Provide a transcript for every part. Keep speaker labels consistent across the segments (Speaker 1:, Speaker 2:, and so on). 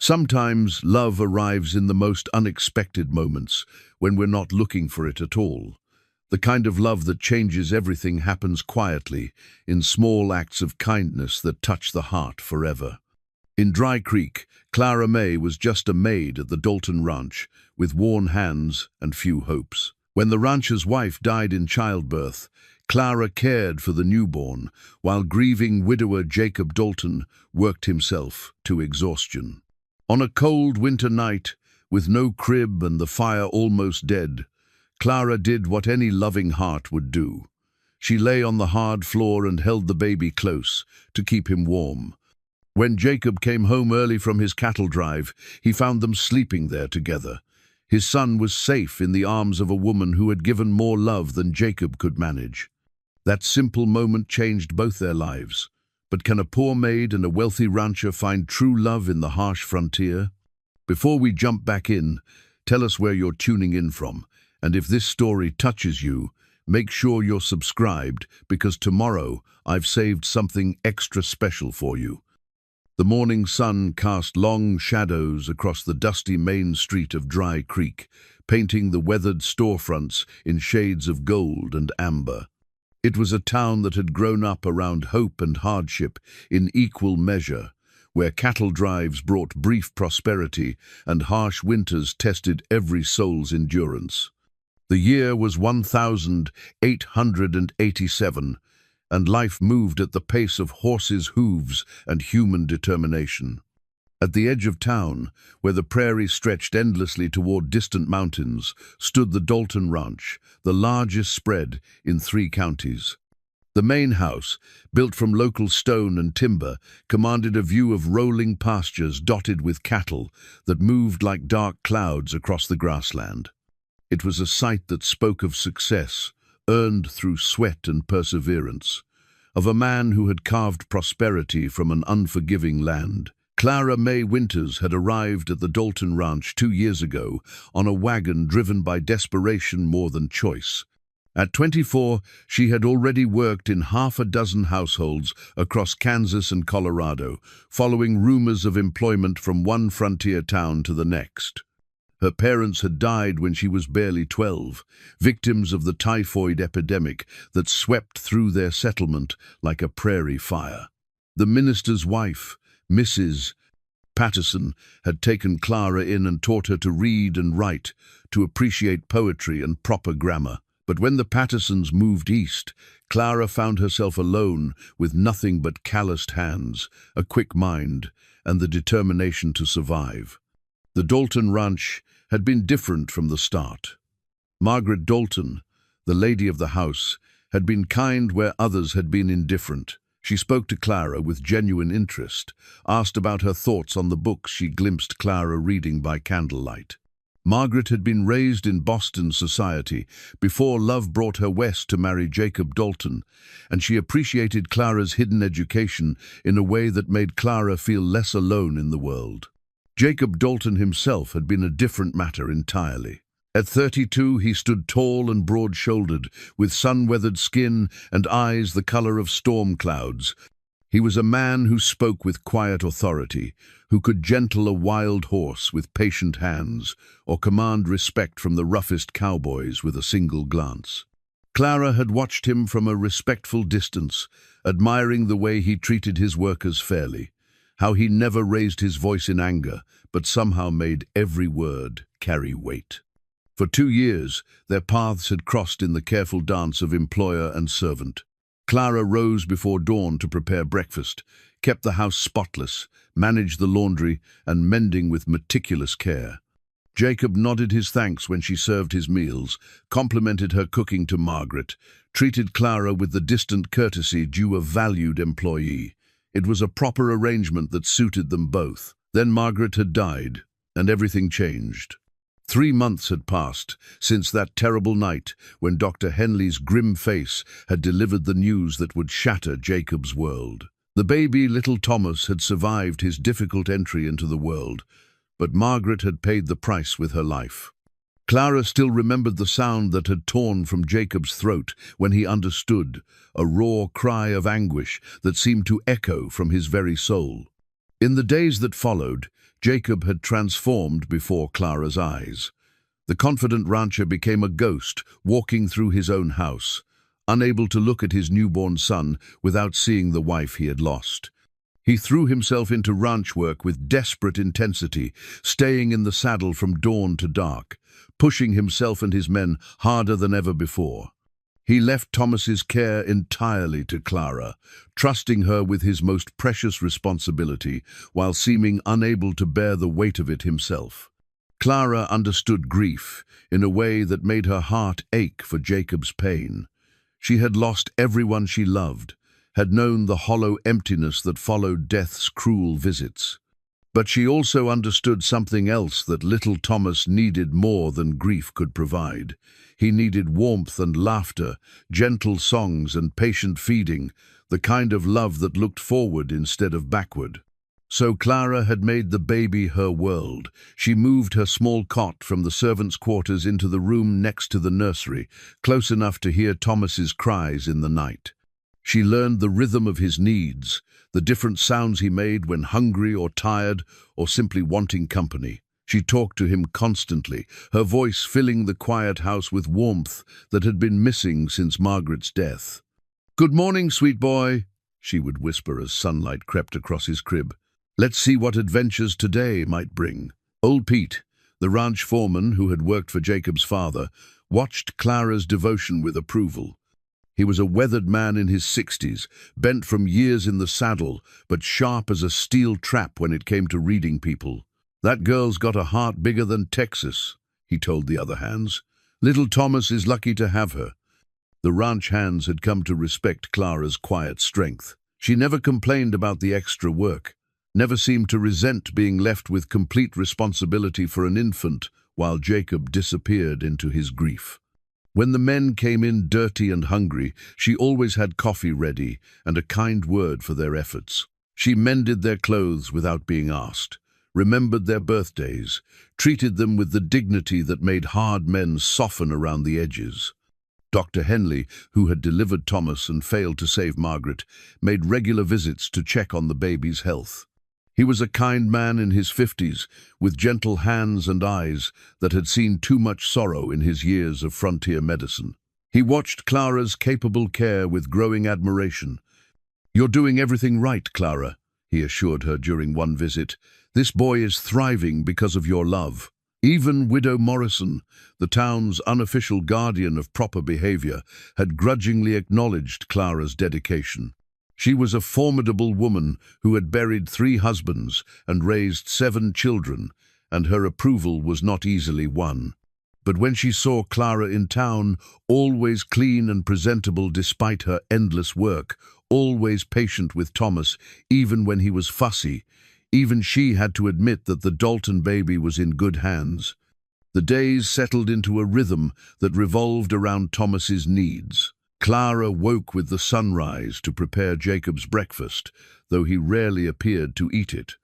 Speaker 1: Sometimes love arrives in the most unexpected moments, when we're not looking for it at all. The kind of love that changes everything happens quietly, in small acts of kindness that touch the heart forever. In Dry Creek, Clara May was just a maid at the Dalton Ranch, with worn hands and few hopes. When the rancher's wife died in childbirth, Clara cared for the newborn, while grieving widower Jacob Dalton worked himself to exhaustion. On a cold winter night, with no crib and the fire almost dead, Clara did what any loving heart would do. She lay on the hard floor and held the baby close to keep him warm. When Jacob came home early from his cattle drive, he found them sleeping there together. His son was safe in the arms of a woman who had given more love than Jacob could manage. That simple moment changed both their lives. But can a poor maid and a wealthy rancher find true love in the harsh frontier? Before we jump back in, tell us where you're tuning in from, and if this story touches you, make sure you're subscribed, because tomorrow I've saved something extra special for you. The morning sun cast long shadows across the dusty main street of Dry Creek, painting the weathered storefronts in shades of gold and amber. It was a town that had grown up around hope and hardship in equal measure, where cattle drives brought brief prosperity and harsh winters tested every soul's endurance. The year was 1887, and life moved at the pace of horses' hooves and human determination. At the edge of town, where the prairie stretched endlessly toward distant mountains, stood the Dalton Ranch, the largest spread in 3 counties. The main house, built from local stone and timber, commanded a view of rolling pastures dotted with cattle that moved like dark clouds across the grassland. It was a sight that spoke of success, earned through sweat and perseverance, of a man who had carved prosperity from an unforgiving land. Clara May Winters had arrived at the Dalton Ranch 2 years ago on a wagon driven by desperation more than choice. At 24, she had already worked in half a dozen households across Kansas and Colorado, following rumors of employment from one frontier town to the next. Her parents had died when she was barely 12, victims of the typhoid epidemic that swept through their settlement like a prairie fire. The minister's wife, Mrs. Patterson, had taken Clara in and taught her to read and write, to appreciate poetry and proper grammar. But when the Pattersons moved east, Clara found herself alone with nothing but calloused hands, a quick mind, and the determination to survive. The Dalton Ranch had been different from the start. Margaret Dalton, the lady of the house, had been kind where others had been indifferent. She spoke to Clara with genuine interest, asked about her thoughts on the books she glimpsed Clara reading by candlelight. Margaret had been raised in Boston society before love brought her west to marry Jacob Dalton, and she appreciated Clara's hidden education in a way that made Clara feel less alone in the world. Jacob Dalton himself had been a different matter entirely. At 32, he stood tall and broad-shouldered, with sun-weathered skin and eyes the color of storm clouds. He was a man who spoke with quiet authority, who could gentle a wild horse with patient hands, or command respect from the roughest cowboys with a single glance. Clara had watched him from a respectful distance, admiring the way he treated his workers fairly, how he never raised his voice in anger, but somehow made every word carry weight. For 2 years, their paths had crossed in the careful dance of employer and servant. Clara rose before dawn to prepare breakfast, kept the house spotless, managed the laundry, and mending with meticulous care. Jacob nodded his thanks when she served his meals, complimented her cooking to Margaret, treated Clara with the distant courtesy due a valued employee. It was a proper arrangement that suited them both. Then Margaret had died, and everything changed. 3 months had passed since that terrible night when Dr. Henley's grim face had delivered the news that would shatter Jacob's world. The baby, little Thomas, had survived his difficult entry into the world, but Margaret had paid the price with her life. Clara still remembered the sound that had torn from Jacob's throat when he understood, a raw cry of anguish that seemed to echo from his very soul. In the days that followed, Jacob had transformed before Clara's eyes. The confident rancher became a ghost, walking through his own house, unable to look at his newborn son without seeing the wife he had lost. He threw himself into ranch work with desperate intensity, staying in the saddle from dawn to dark, pushing himself and his men harder than ever before. He left Thomas's care entirely to Clara, trusting her with his most precious responsibility while seeming unable to bear the weight of it himself. Clara understood grief in a way that made her heart ache for Jacob's pain. She had lost everyone she loved, had known the hollow emptiness that followed death's cruel visits. But she also understood something else that little Thomas needed more than grief could provide. He needed warmth and laughter, gentle songs and patient feeding, the kind of love that looked forward instead of backward. So Clara had made the baby her world. She moved her small cot from the servants' quarters into the room next to the nursery, close enough to hear Thomas's cries in the night. She learned the rhythm of his needs, the different sounds he made when hungry or tired or simply wanting company. She talked to him constantly, her voice filling the quiet house with warmth that had been missing since Margaret's death. "Good morning, sweet boy," she would whisper as sunlight crept across his crib. "Let's see what adventures today might bring." Old Pete, the ranch foreman who had worked for Jacob's father, watched Clara's devotion with approval. He was a weathered man in his 60s, bent from years in the saddle, but sharp as a steel trap when it came to reading people. "That girl's got a heart bigger than Texas," he told the other hands. "Little Thomas is lucky to have her." The ranch hands had come to respect Clara's quiet strength. She never complained about the extra work, never seemed to resent being left with complete responsibility for an infant while Jacob disappeared into his grief. When the men came in dirty and hungry, she always had coffee ready and a kind word for their efforts. She mended their clothes without being asked, remembered their birthdays, treated them with the dignity that made hard men soften around the edges. Dr. Henley, who had delivered Thomas and failed to save Margaret, made regular visits to check on the baby's health. He was a kind man in his 50s, with gentle hands and eyes that had seen too much sorrow in his years of frontier medicine. He watched Clara's capable care with growing admiration. "You're doing everything right, Clara," he assured her during one visit. "This boy is thriving because of your love." Even Widow Morrison, the town's unofficial guardian of proper behavior, had grudgingly acknowledged Clara's dedication. She was a formidable woman who had buried 3 husbands and raised 7 children, and her approval was not easily won. But when she saw Clara in town, always clean and presentable despite her endless work, always patient with Thomas, even when he was fussy, even she had to admit that the Dalton baby was in good hands. The days settled into a rhythm that revolved around Thomas's needs. Clara woke with the sunrise to prepare Jacob's breakfast, though he rarely appeared to eat it.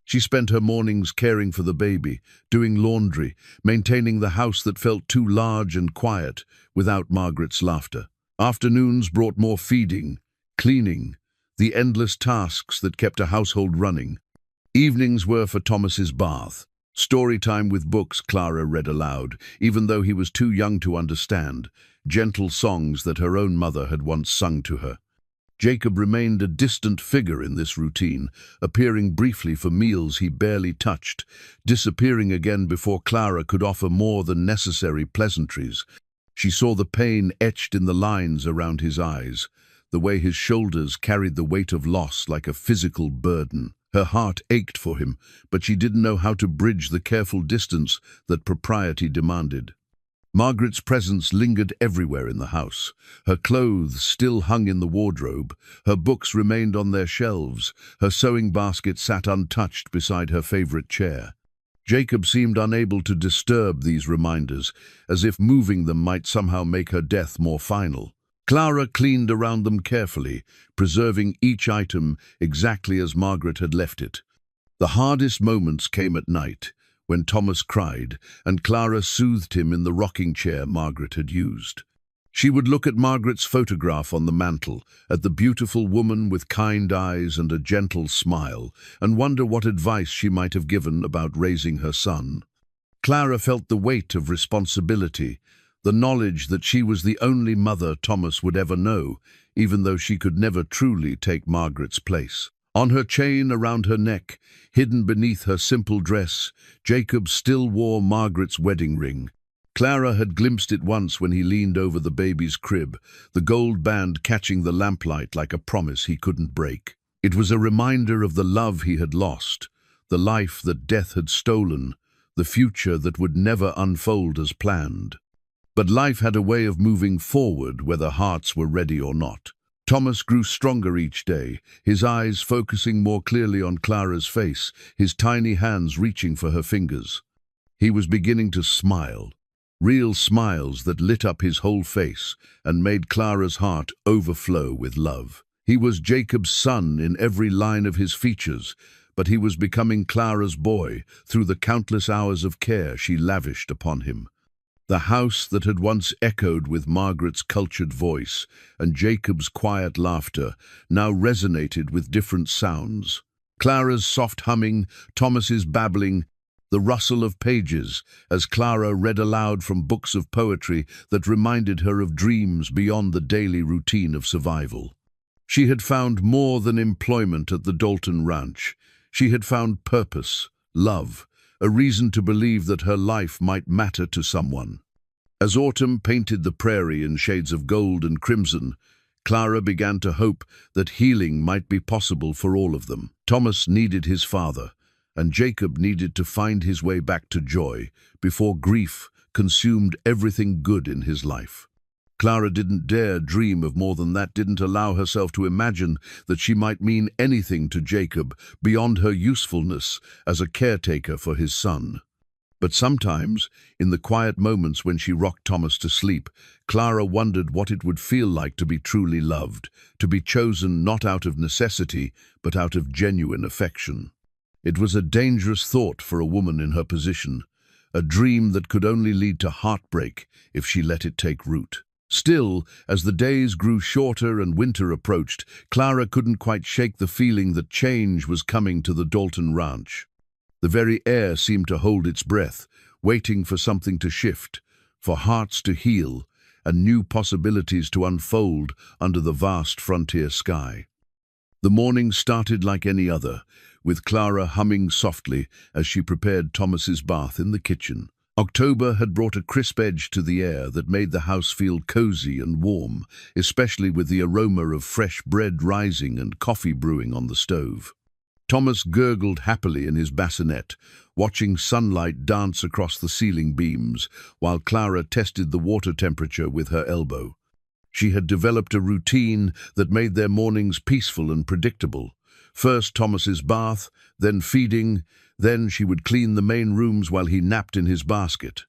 Speaker 1: She spent her mornings caring for the baby, doing laundry, maintaining the house that felt too large and quiet without Margaret's laughter. Afternoons brought more feeding, cleaning, the endless tasks that kept a household running. Evenings were for Thomas's bath. Story time with books Clara read aloud, even though he was too young to understand, gentle songs that her own mother had once sung to her. Jacob remained a distant figure in this routine, appearing briefly for meals he barely touched, disappearing again before Clara could offer more than necessary pleasantries. She saw the pain etched in the lines around his eyes, the way his shoulders carried the weight of loss like a physical burden. Her heart ached for him, but she didn't know how to bridge the careful distance that propriety demanded. Margaret's presence lingered everywhere in the house. Her clothes still hung in the wardrobe, her books remained on their shelves, her sewing basket sat untouched beside her favorite chair. Jacob seemed unable to disturb these reminders, as if moving them might somehow make her death more final. Clara cleaned around them carefully, preserving each item exactly as Margaret had left it. The hardest moments came at night, when Thomas cried, and Clara soothed him in the rocking chair Margaret had used. She would look at Margaret's photograph on the mantel, at the beautiful woman with kind eyes and a gentle smile, and wonder what advice she might have given about raising her son. Clara felt the weight of responsibility, the knowledge that she was the only mother Thomas would ever know, even though she could never truly take Margaret's place. On her chain around her neck, hidden beneath her simple dress, Jacob still wore Margaret's wedding ring. Clara had glimpsed it once when he leaned over the baby's crib, the gold band catching the lamplight like a promise he couldn't break. It was a reminder of the love he had lost, the life that death had stolen, the future that would never unfold as planned. But life had a way of moving forward whether hearts were ready or not. Thomas grew stronger each day, his eyes focusing more clearly on Clara's face, his tiny hands reaching for her fingers. He was beginning to smile. Real smiles that lit up his whole face and made Clara's heart overflow with love. He was Jacob's son in every line of his features, but he was becoming Clara's boy through the countless hours of care she lavished upon him. The house that had once echoed with Margaret's cultured voice and Jacob's quiet laughter now resonated with different sounds. Clara's soft humming, Thomas's babbling, the rustle of pages as Clara read aloud from books of poetry that reminded her of dreams beyond the daily routine of survival. She had found more than employment at the Dalton Ranch. She had found purpose, love, a reason to believe that her life might matter to someone. As autumn painted the prairie in shades of gold and crimson, Clara began to hope that healing might be possible for all of them. Thomas needed his father, and Jacob needed to find his way back to joy before grief consumed everything good in his life. Clara didn't dare dream of more than that, didn't allow herself to imagine that she might mean anything to Jacob beyond her usefulness as a caretaker for his son. But sometimes, in the quiet moments when she rocked Thomas to sleep, Clara wondered what it would feel like to be truly loved, to be chosen not out of necessity, but out of genuine affection. It was a dangerous thought for a woman in her position, a dream that could only lead to heartbreak if she let it take root. Still, as the days grew shorter and winter approached, Clara couldn't quite shake the feeling that change was coming to the Dalton Ranch. The very air seemed to hold its breath, waiting for something to shift, for hearts to heal, and new possibilities to unfold under the vast frontier sky. The morning started like any other, with Clara humming softly as she prepared Thomas's bath in the kitchen. October had brought a crisp edge to the air that made the house feel cozy and warm, especially with the aroma of fresh bread rising and coffee brewing on the stove. Thomas gurgled happily in his bassinet, watching sunlight dance across the ceiling beams, while Clara tested the water temperature with her elbow. She had developed a routine that made their mornings peaceful and predictable. First Thomas's bath, then feeding, then she would clean the main rooms while he napped in his basket.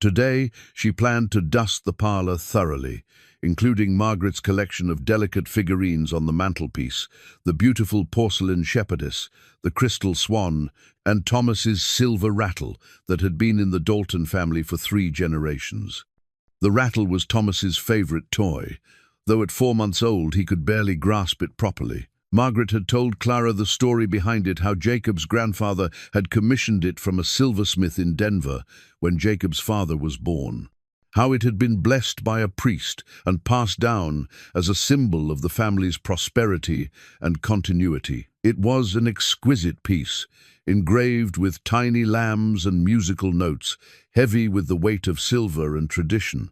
Speaker 1: Today, she planned to dust the parlor thoroughly, including Margaret's collection of delicate figurines on the mantelpiece, the beautiful porcelain shepherdess, the crystal swan, and Thomas's silver rattle that had been in the Dalton family for 3 generations. The rattle was Thomas's favorite toy, though at 4 months old he could barely grasp it properly. Margaret had told Clara the story behind it, how Jacob's grandfather had commissioned it from a silversmith in Denver when Jacob's father was born. How it had been blessed by a priest and passed down as a symbol of the family's prosperity and continuity. It was an exquisite piece, engraved with tiny lambs and musical notes, heavy with the weight of silver and tradition.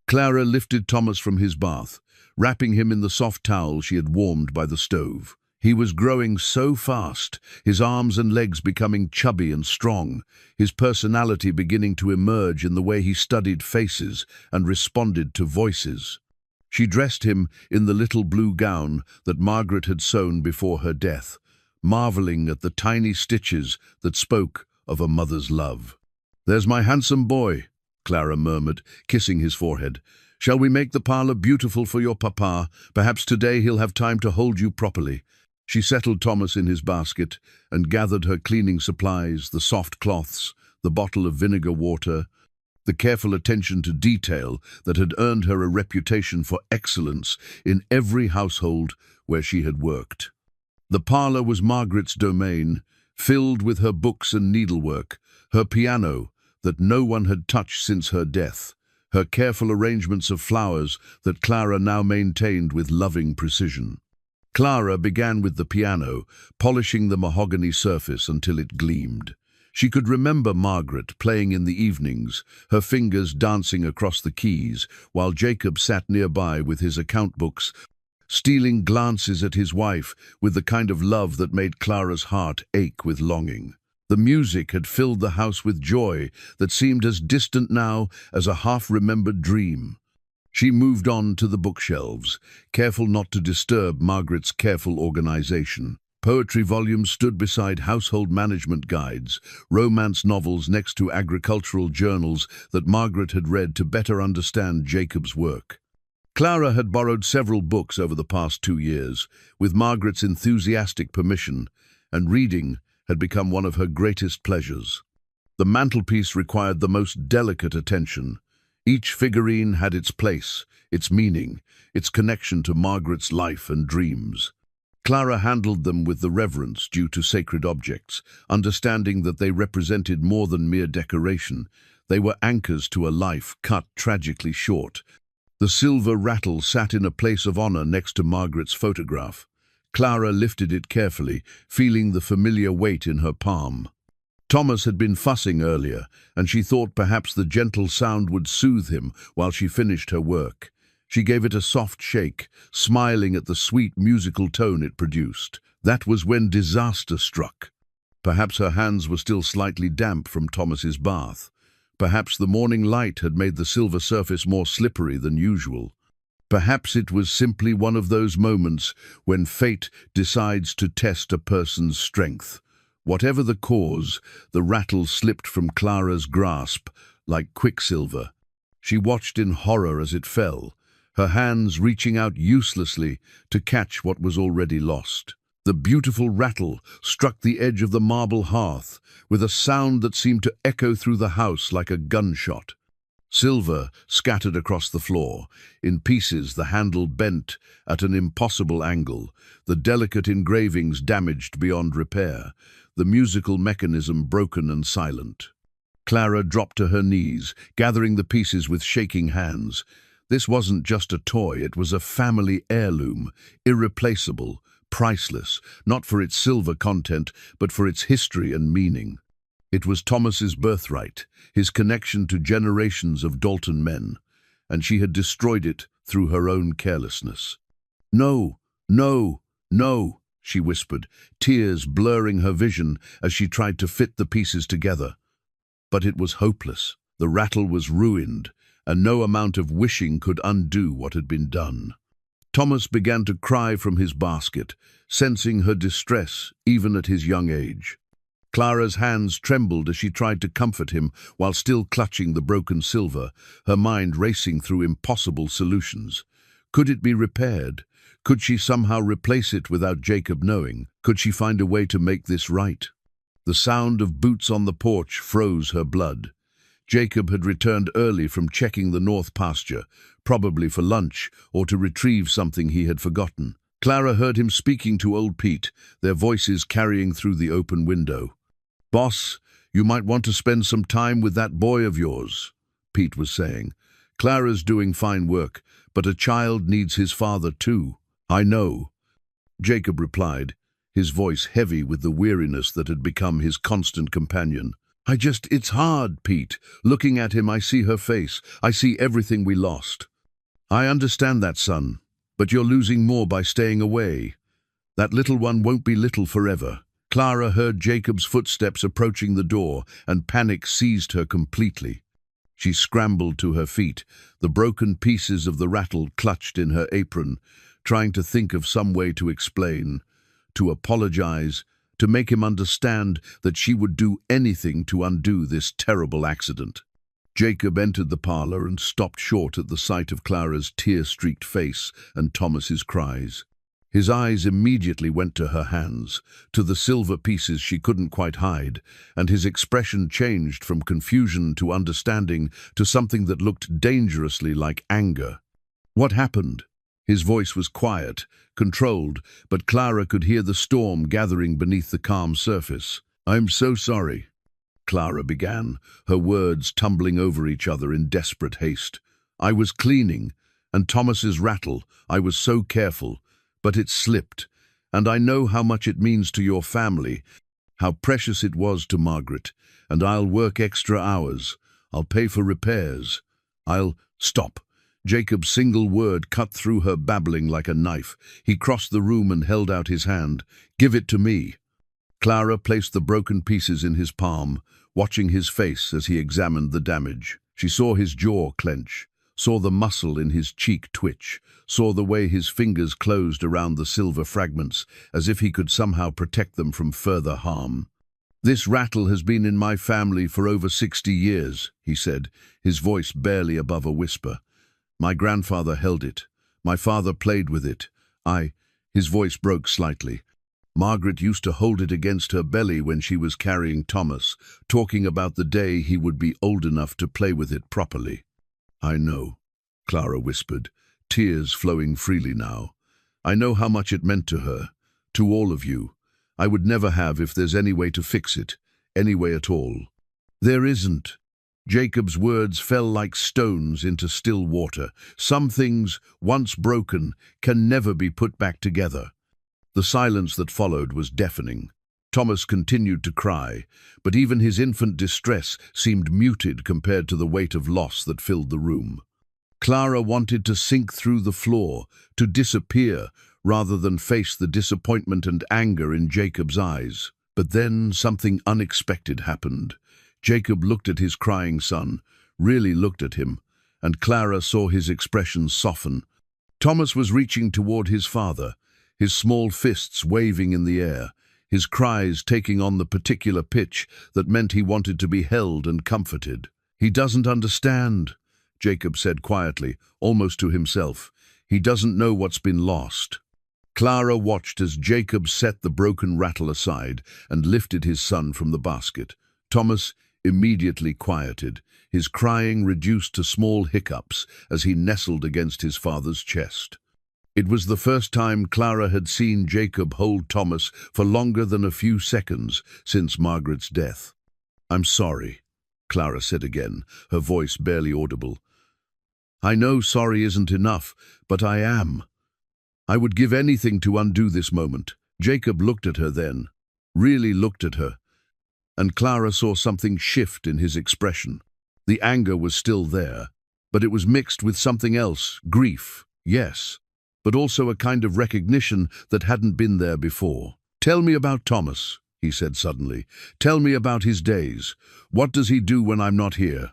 Speaker 1: Clara lifted Thomas from his bath, wrapping him in the soft towel she had warmed by the stove. He was growing so fast, his arms and legs becoming chubby and strong, his personality beginning to emerge in the way he studied faces and responded to voices. She dressed him in the little blue gown that Margaret had sewn before her death, marveling at the tiny stitches that spoke of a mother's love. "There's my handsome boy," Clara murmured, kissing his forehead. "Shall we make the parlor beautiful for your papa? Perhaps today he'll have time to hold you properly." She settled Thomas in his basket and gathered her cleaning supplies, the soft cloths, the bottle of vinegar water. the careful attention to detail that had earned her a reputation for excellence in every household where she had worked. The parlor was Margaret's domain, filled with her books and needlework, her piano that no one had touched since her death, her careful arrangements of flowers that Clara now maintained with loving precision. Clara began with the piano, polishing the mahogany surface until it gleamed. She could remember Margaret playing in the evenings, her fingers dancing across the keys, while Jacob sat nearby with his account books, stealing glances at his wife with the kind of love that made Clara's heart ache with longing. The music had filled the house with joy that seemed as distant now as a half-remembered dream. She moved on to the bookshelves, careful not to disturb Margaret's careful organization. Poetry volumes stood beside household management guides, romance novels next to agricultural journals that Margaret had read to better understand Jacob's work. Clara had borrowed several books over the past 2 years, with Margaret's enthusiastic permission, and reading had become one of her greatest pleasures. The mantelpiece required the most delicate attention. Each figurine had its place, its meaning, its connection to Margaret's life and dreams. Clara handled them with the reverence due to sacred objects, understanding that they represented more than mere decoration. They were anchors to a life cut tragically short. The silver rattle sat in a place of honor next to Margaret's photograph. Clara lifted it carefully, feeling the familiar weight in her palm. Thomas had been fussing earlier, and she thought perhaps the gentle sound would soothe him while she finished her work. She gave it a soft shake, smiling at the sweet musical tone it produced. That was when disaster struck. Perhaps her hands were still slightly damp from Thomas's bath. Perhaps the morning light had made the silver surface more slippery than usual. Perhaps it was simply one of those moments when fate decides to test a person's strength. Whatever the cause, the rattle slipped from Clara's grasp like quicksilver. She watched in horror as it fell, her hands reaching out uselessly to catch what was already lost. The beautiful rattle struck the edge of the marble hearth with a sound that seemed to echo through the house like a gunshot. Silver scattered across the floor. In pieces, the handle bent at an impossible angle, the delicate engravings damaged beyond repair, the musical mechanism broken and silent. Clara dropped to her knees, gathering the pieces with shaking hands. This wasn't just a toy, it was a family heirloom, irreplaceable, priceless, not for its silver content, but for its history and meaning. It was Thomas's birthright, his connection to generations of Dalton men, and she had destroyed it through her own carelessness. "No, no, no," she whispered, tears blurring her vision as she tried to fit the pieces together. But it was hopeless. The rattle was ruined, and no amount of wishing could undo what had been done. Thomas began to cry from his basket, sensing her distress even at his young age. Clara's hands trembled as she tried to comfort him while still clutching the broken silver, her mind racing through impossible solutions. Could it be repaired? Could she somehow replace it without Jacob knowing? Could she find a way to make this right? The sound of boots on the porch froze her blood. Jacob had returned early from checking the north pasture, probably for lunch or to retrieve something he had forgotten. Clara heard him speaking to old Pete, their voices carrying through the open window. "Boss, you might want to spend some time with that boy of yours," Pete was saying. "Clara's doing fine work, but a child needs his father too." "I know," Jacob replied, his voice heavy with the weariness that had become his constant companion. It's hard, Pete. Looking at him, I see her face. I see everything we lost." "I understand that, son, but you're losing more by staying away. That little one won't be little forever." Clara heard Jacob's footsteps approaching the door, and panic seized her completely. She scrambled to her feet, the broken pieces of the rattle clutched in her apron, trying to think of some way to explain, to apologize, to make him understand that she would do anything to undo this terrible accident. Jacob entered the parlor and stopped short at the sight of Clara's tear-streaked face and Thomas's cries. His eyes immediately went to her hands, to the silver pieces she couldn't quite hide, and his expression changed from confusion to understanding to something that looked dangerously like anger. "What happened?" His voice was quiet, controlled, but Clara could hear the storm gathering beneath the calm surface. "I'm so sorry," Clara began, her words tumbling over each other in desperate haste. "I was cleaning, and Thomas's rattle, I was so careful, but it slipped, and I know how much it means to your family, how precious it was to Margaret, and I'll work extra hours. I'll pay for repairs. Stop." Jacob's single word cut through her babbling like a knife. He crossed the room and held out his hand. "Give it to me." Clara placed the broken pieces in his palm, watching his face as he examined the damage. She saw his jaw clench, saw the muscle in his cheek twitch, saw the way his fingers closed around the silver fragments, as if he could somehow protect them from further harm. "This rattle has been in my family for over 60 years, he said, his voice barely above a whisper. "My grandfather held it. My father played with it. His voice broke slightly. Margaret used to hold it against her belly when she was carrying Thomas, talking about the day he would be old enough to play with it properly." "I know," Clara whispered, tears flowing freely now. "I know how much it meant to her, to all of you. I would never have if there's any way to fix it, any way at all." "There isn't." Jacob's words fell like stones into still water. "Some things, once broken, can never be put back together." The silence that followed was deafening. Thomas continued to cry, but even his infant distress seemed muted compared to the weight of loss that filled the room. Clara wanted to sink through the floor, to disappear, rather than face the disappointment and anger in Jacob's eyes. But then something unexpected happened. Jacob looked at his crying son, really looked at him, and Clara saw his expression soften. Thomas was reaching toward his father, his small fists waving in the air, his cries taking on the particular pitch that meant he wanted to be held and comforted. "He doesn't understand," Jacob said quietly, almost to himself. "He doesn't know what's been lost." Clara watched as Jacob set the broken rattle aside and lifted his son from the basket. Thomas immediately quieted, his crying reduced to small hiccups as he nestled against his father's chest. It was the first time Clara had seen Jacob hold Thomas for longer than a few seconds since Margaret's death. "I'm sorry," Clara said again, her voice barely audible. "I know sorry isn't enough, but I am. I would give anything to undo this moment." Jacob looked at her then, really looked at her, and Clara saw something shift in his expression. The anger was still there, but it was mixed with something else, grief, yes, but also a kind of recognition that hadn't been there before. "Tell me about Thomas," he said suddenly. "Tell me about his days. What does he do when I'm not here?"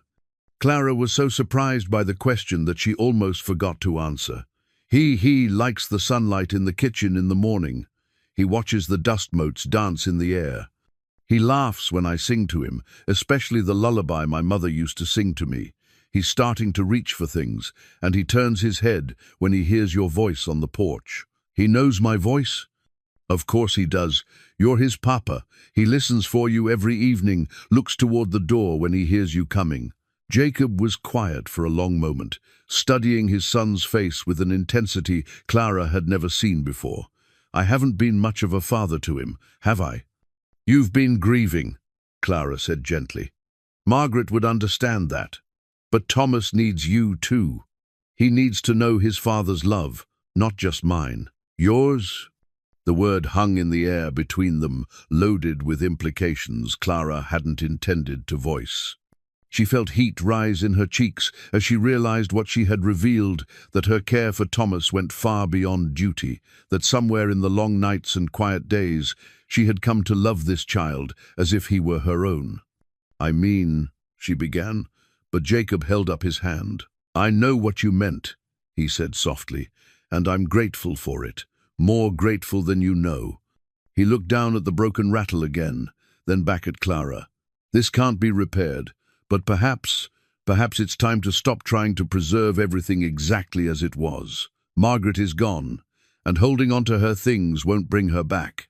Speaker 1: Clara was so surprised by the question that she almost forgot to answer. He likes the sunlight in the kitchen in the morning. He watches the dust motes dance in the air. He laughs when I sing to him, especially the lullaby my mother used to sing to me. He's starting to reach for things, and he turns his head when he hears your voice on the porch." "He knows my voice?" "Of course he does. You're his papa. He listens for you every evening, looks toward the door when he hears you coming." Jacob was quiet for a long moment, studying his son's face with an intensity Clara had never seen before. "I haven't been much of a father to him, have I?" "You've been grieving," Clara said gently. "Margaret would understand that. But Thomas needs you too. He needs to know his father's love, not just mine." "Yours?" The word hung in the air between them, loaded with implications Clara hadn't intended to voice. She felt heat rise in her cheeks as she realized what she had revealed, that her care for Thomas went far beyond duty, that somewhere in the long nights and quiet days she had come to love this child as if he were her own. "I mean," she began, but Jacob held up his hand. "I know what you meant," he said softly, "and I'm grateful for it, more grateful than you know." He looked down at the broken rattle again, then back at Clara. "This can't be repaired. But perhaps it's time to stop trying to preserve everything exactly as it was. Margaret is gone, and holding on to her things won't bring her back.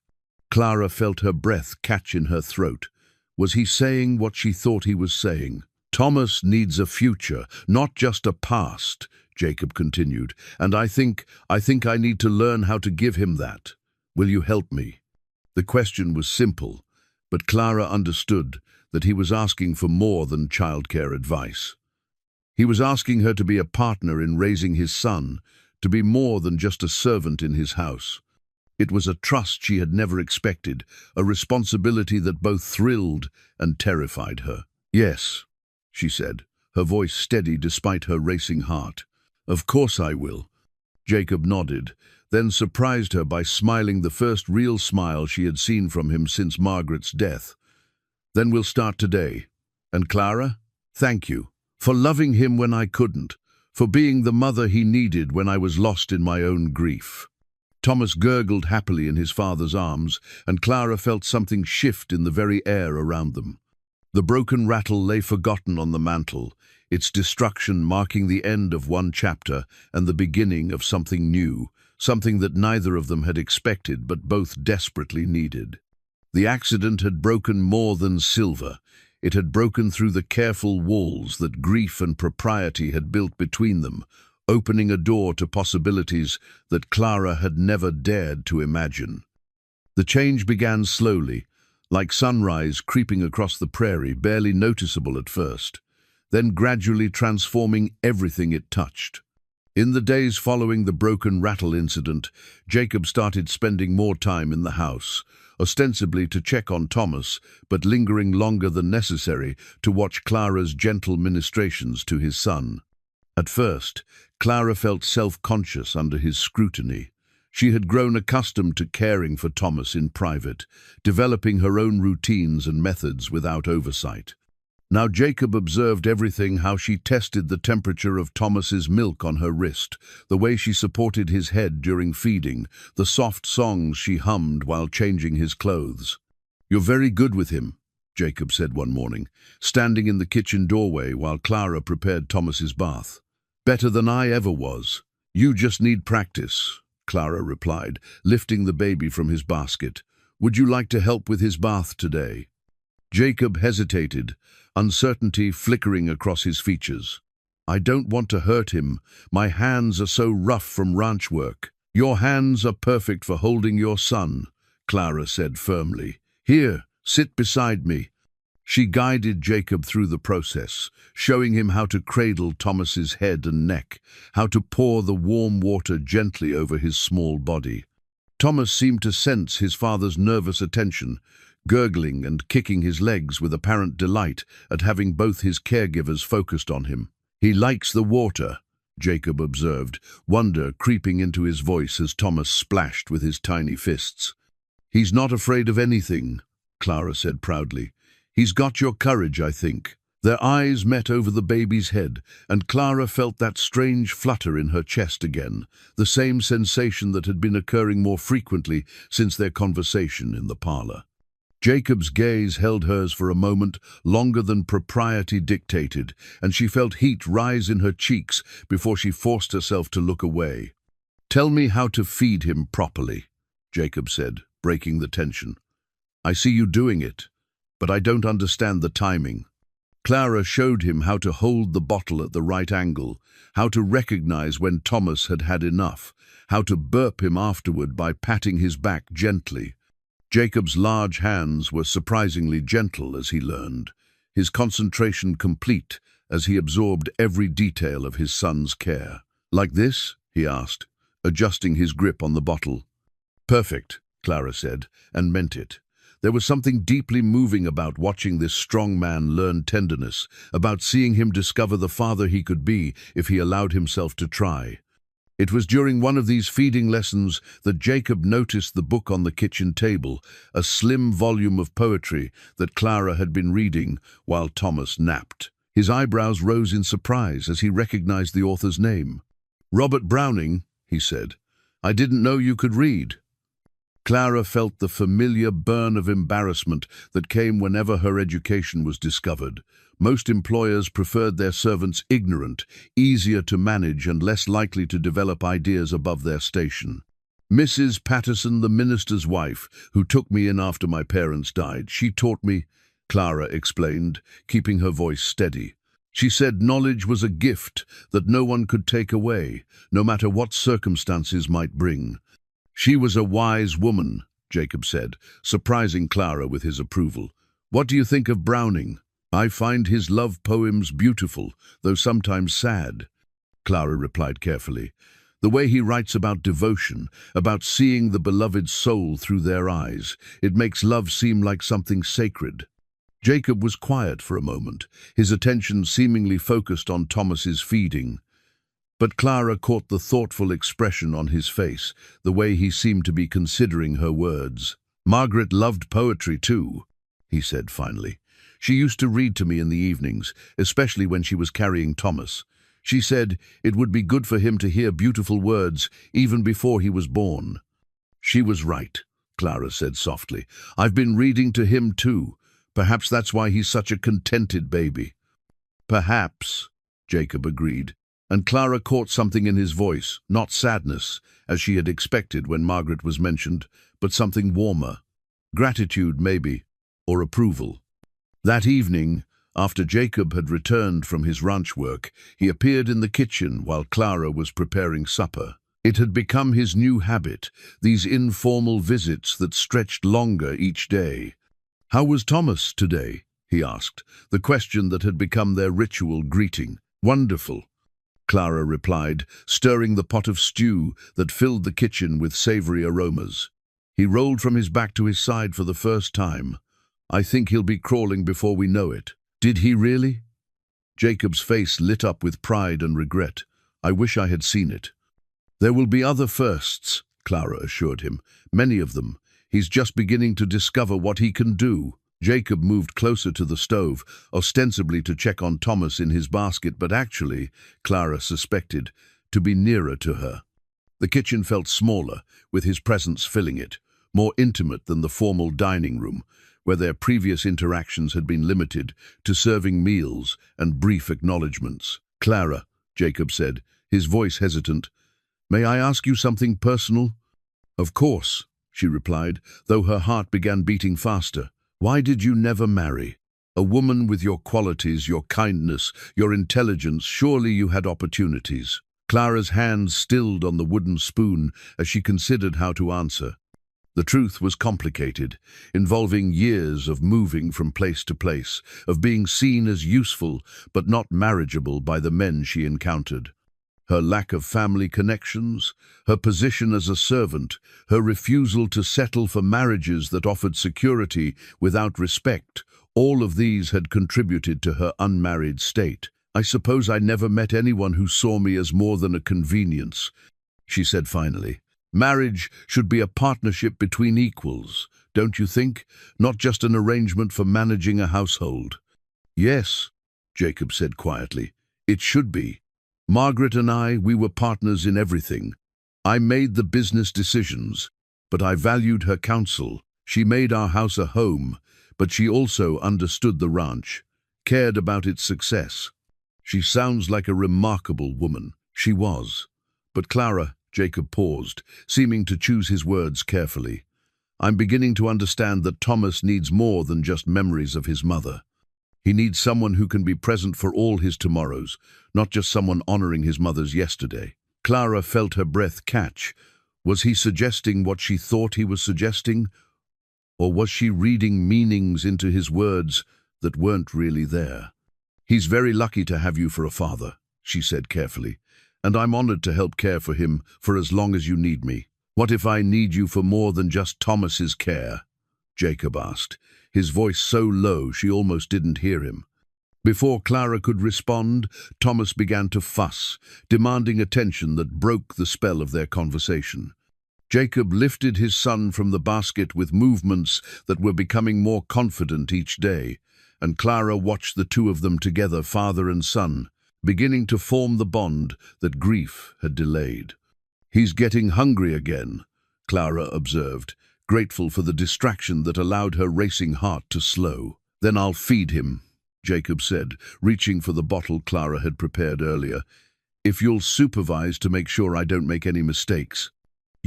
Speaker 1: Clara felt her breath catch in her throat. Was he saying what she thought he was saying? Thomas needs a future, not just a past, Jacob continued, and I think I need to learn how to give him that. Will you help me? The question was simple, but Clara understood that he was asking for more than childcare advice. He was asking her to be a partner in raising his son, to be more than just a servant in his house. It was a trust she had never expected, a responsibility that both thrilled and terrified her. "Yes," she said, her voice steady despite her racing heart. "Of course I will." Jacob nodded, then surprised her by smiling, the first real smile she had seen from him since Margaret's death. "Then we'll start today. And Clara, thank you for loving him when I couldn't, for being the mother he needed when I was lost in my own grief." Thomas gurgled happily in his father's arms, and Clara felt something shift in the very air around them. The broken rattle lay forgotten on the mantel, its destruction marking the end of one chapter and the beginning of something new, something that neither of them had expected but both desperately needed. The accident had broken more than silver. It had broken through the careful walls that grief and propriety had built between them, opening a door to possibilities that Clara had never dared to imagine. The change began slowly, like sunrise creeping across the prairie, barely noticeable at first, then gradually transforming everything it touched. In the days following the broken rattle incident, Jacob started spending more time in the house, ostensibly to check on Thomas, but lingering longer than necessary to watch Clara's gentle ministrations to his son. At first, Clara felt self-conscious under his scrutiny. She had grown accustomed to caring for Thomas in private, developing her own routines and methods without oversight. Now Jacob observed everything: how she tested the temperature of Thomas's milk on her wrist, the way she supported his head during feeding, the soft songs she hummed while changing his clothes. "You're very good with him," Jacob said one morning, standing in the kitchen doorway while Clara prepared Thomas's bath. "Better than I ever was. You just need practice," Clara replied, lifting the baby from his basket. "Would you like to help with his bath today?" Jacob hesitated, uncertainty flickering across his features. "I don't want to hurt him. My hands are so rough from ranch work." "Your hands are perfect for holding your son," Clara said firmly. "Here, sit beside me." She guided Jacob through the process, showing him how to cradle Thomas's head and neck, how to pour the warm water gently over his small body. Thomas seemed to sense his father's nervous attention, gurgling and kicking his legs with apparent delight at having both his caregivers focused on him. "He likes the water," Jacob observed, wonder creeping into his voice as Thomas splashed with his tiny fists. "He's not afraid of anything," Clara said proudly. "He's got your courage, I think." Their eyes met over the baby's head, and Clara felt that strange flutter in her chest again, the same sensation that had been occurring more frequently since their conversation in the parlor. Jacob's gaze held hers for a moment, longer than propriety dictated, and she felt heat rise in her cheeks before she forced herself to look away. "Tell me how to feed him properly," Jacob said, breaking the tension. "I see you doing it, but I don't understand the timing." Clara showed him how to hold the bottle at the right angle, how to recognize when Thomas had had enough, how to burp him afterward by patting his back gently. Jacob's large hands were surprisingly gentle as he learned, his concentration complete as he absorbed every detail of his son's care. "Like this?" he asked, adjusting his grip on the bottle. "Perfect," Clara said, and meant it. There was something deeply moving about watching this strong man learn tenderness, about seeing him discover the father he could be if he allowed himself to try. It was during one of these feeding lessons that Jacob noticed the book on the kitchen table, a slim volume of poetry that Clara had been reading while Thomas napped. His eyebrows rose in surprise as he recognized the author's name. "Robert Browning," he said. "I didn't know you could read." Clara felt the familiar burn of embarrassment that came whenever her education was discovered. Most employers preferred their servants ignorant, easier to manage and less likely to develop ideas above their station. Mrs. Patterson, the minister's wife, who took me in after my parents died. She taught me, Clara explained, keeping her voice steady. She said knowledge was a gift that no one could take away, no matter what circumstances might bring. She was a wise woman, Jacob said, surprising Clara with his approval. What do you think of Browning? I find his love poems beautiful, though sometimes sad, Clara replied carefully. The way he writes about devotion, about seeing the beloved's soul through their eyes, it makes love seem like something sacred. Jacob was quiet for a moment, his attention seemingly focused on Thomas's feeding. But Clara caught the thoughtful expression on his face, the way he seemed to be considering her words. Margaret loved poetry too, he said finally. She used to read to me in the evenings, especially when she was carrying Thomas. She said it would be good for him to hear beautiful words even before he was born. She was right, Clara said softly. I've been reading to him too. Perhaps that's why he's such a contented baby. Perhaps, Jacob agreed, and Clara caught something in his voice, not sadness, as she had expected when Margaret was mentioned, but something warmer. Gratitude, maybe, or approval. That evening, after Jacob had returned from his ranch work, he appeared in the kitchen while Clara was preparing supper. It had become his new habit, these informal visits that stretched longer each day. How was Thomas today? He asked, the question that had become their ritual greeting. Wonderful, Clara replied, stirring the pot of stew that filled the kitchen with savory aromas. He rolled from his back to his side for the first time. I think he'll be crawling before we know it. Did he really? Jacob's face lit up with pride and regret. I wish I had seen it. There will be other firsts, Clara assured him. Many of them. He's just beginning to discover what he can do. Jacob moved closer to the stove, ostensibly to check on Thomas in his basket, but actually, Clara suspected, to be nearer to her. The kitchen felt smaller, with his presence filling it, more intimate than the formal dining room, where their previous interactions had been limited to serving meals and brief acknowledgements. Clara, Jacob said, his voice hesitant, may I ask you something personal? Of course, she replied, though her heart began beating faster. Why did you never marry? A woman with your qualities, your kindness, your intelligence, surely you had opportunities. Clara's hands stilled on the wooden spoon as she considered how to answer. The truth was complicated, involving years of moving from place to place, of being seen as useful but not marriageable by the men she encountered. Her lack of family connections, her position as a servant, her refusal to settle for marriages that offered security without respect, all of these had contributed to her unmarried state. I suppose I never met anyone who saw me as more than a convenience, she said finally. Marriage should be a partnership between equals, don't you think? Not just an arrangement for managing a household. Yes, Jacob said quietly, it should be. Margaret and I, we were partners in everything. I made the business decisions, but I valued her counsel. She made our house a home, but she also understood the ranch, cared about its success. She sounds like a remarkable woman. She was. But Clara, Jacob paused, seeming to choose his words carefully. I'm beginning to understand that Thomas needs more than just memories of his mother. He needs someone who can be present for all his tomorrows, not just someone honoring his mother's yesterday. Clara felt her breath catch. Was he suggesting what she thought he was suggesting? Or was she reading meanings into his words that weren't really there? He's very lucky to have you for a father, she said carefully, and I'm honored to help care for him for as long as you need me. What if I need you for more than just Thomas's care? Jacob asked, his voice so low she almost didn't hear him. Before Clara could respond, Thomas began to fuss, demanding attention that broke the spell of their conversation. Jacob lifted his son from the basket with movements that were becoming more confident each day, and Clara watched the two of them together, father and son, beginning to form the bond that grief had delayed. He's getting hungry again, Clara observed, grateful for the distraction that allowed her racing heart to slow. Then I'll feed him, Jacob said, reaching for the bottle Clara had prepared earlier. If you'll supervise to make sure I don't make any mistakes.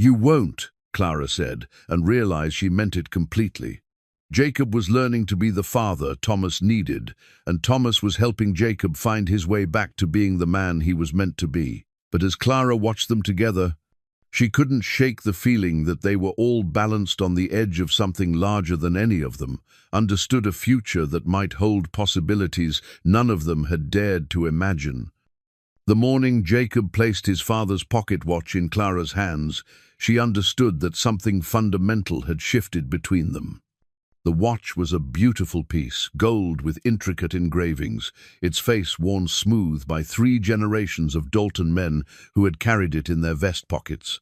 Speaker 1: "You won't," Clara said, and realized she meant it completely. Jacob was learning to be the father Thomas needed, and Thomas was helping Jacob find his way back to being the man he was meant to be. But as Clara watched them together, she couldn't shake the feeling that they were all balanced on the edge of something larger than any of them, understood a future that might hold possibilities none of them had dared to imagine. The morning Jacob placed his father's pocket watch in Clara's hands, she understood that something fundamental had shifted between them. The watch was a beautiful piece, gold with intricate engravings, its face worn smooth by 3 generations of Dalton men who had carried it in their vest pockets.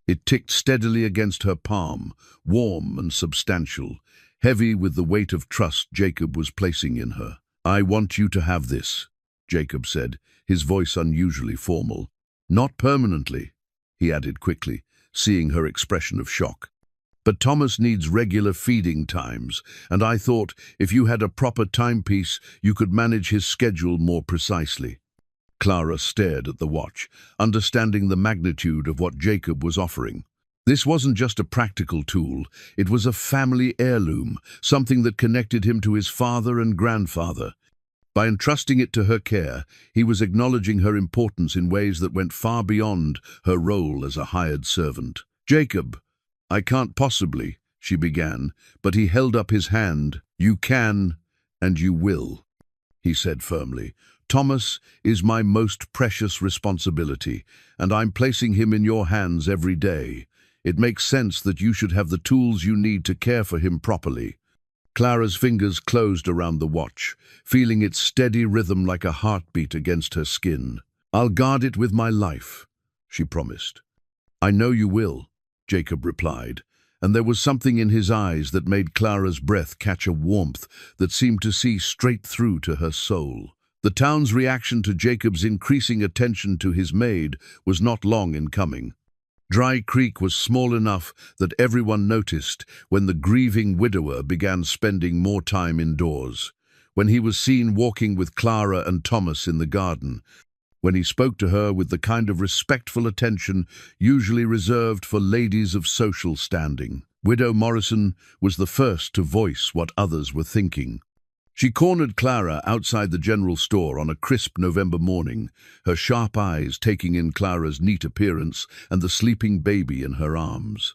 Speaker 1: It ticked steadily against her palm, warm and substantial, heavy with the weight of trust Jacob was placing in her. "I want you to have this," Jacob said, his voice unusually formal. "Not permanently," he added quickly, seeing her expression of shock. "But Thomas needs regular feeding times, and I thought if you had a proper timepiece, you could manage his schedule more precisely." Clara stared at the watch, understanding the magnitude of what Jacob was offering. This wasn't just a practical tool, it was a family heirloom, something that connected him to his father and grandfather. By entrusting it to her care, he was acknowledging her importance in ways that went far beyond her role as a hired servant. "Jacob, I can't possibly," she began, but he held up his hand. "You can, and you will," he said firmly. "Thomas is my most precious responsibility, and I'm placing him in your hands every day. It makes sense that you should have the tools you need to care for him properly." Clara's fingers closed around the watch, feeling its steady rhythm like a heartbeat against her skin. "I'll guard it with my life," she promised. "I know you will," Jacob replied, and there was something in his eyes that made Clara's breath catch a warmth that seemed to see straight through to her soul. The town's reaction to Jacob's increasing attention to his maid was not long in coming. Dry Creek was small enough that everyone noticed when the grieving widower began spending more time indoors, when he was seen walking with Clara and Thomas in the garden, when he spoke to her with the kind of respectful attention usually reserved for ladies of social standing. Widow Morrison was the first to voice what others were thinking. She cornered Clara outside the general store on a crisp November morning, her sharp eyes taking in Clara's neat appearance and the sleeping baby in her arms.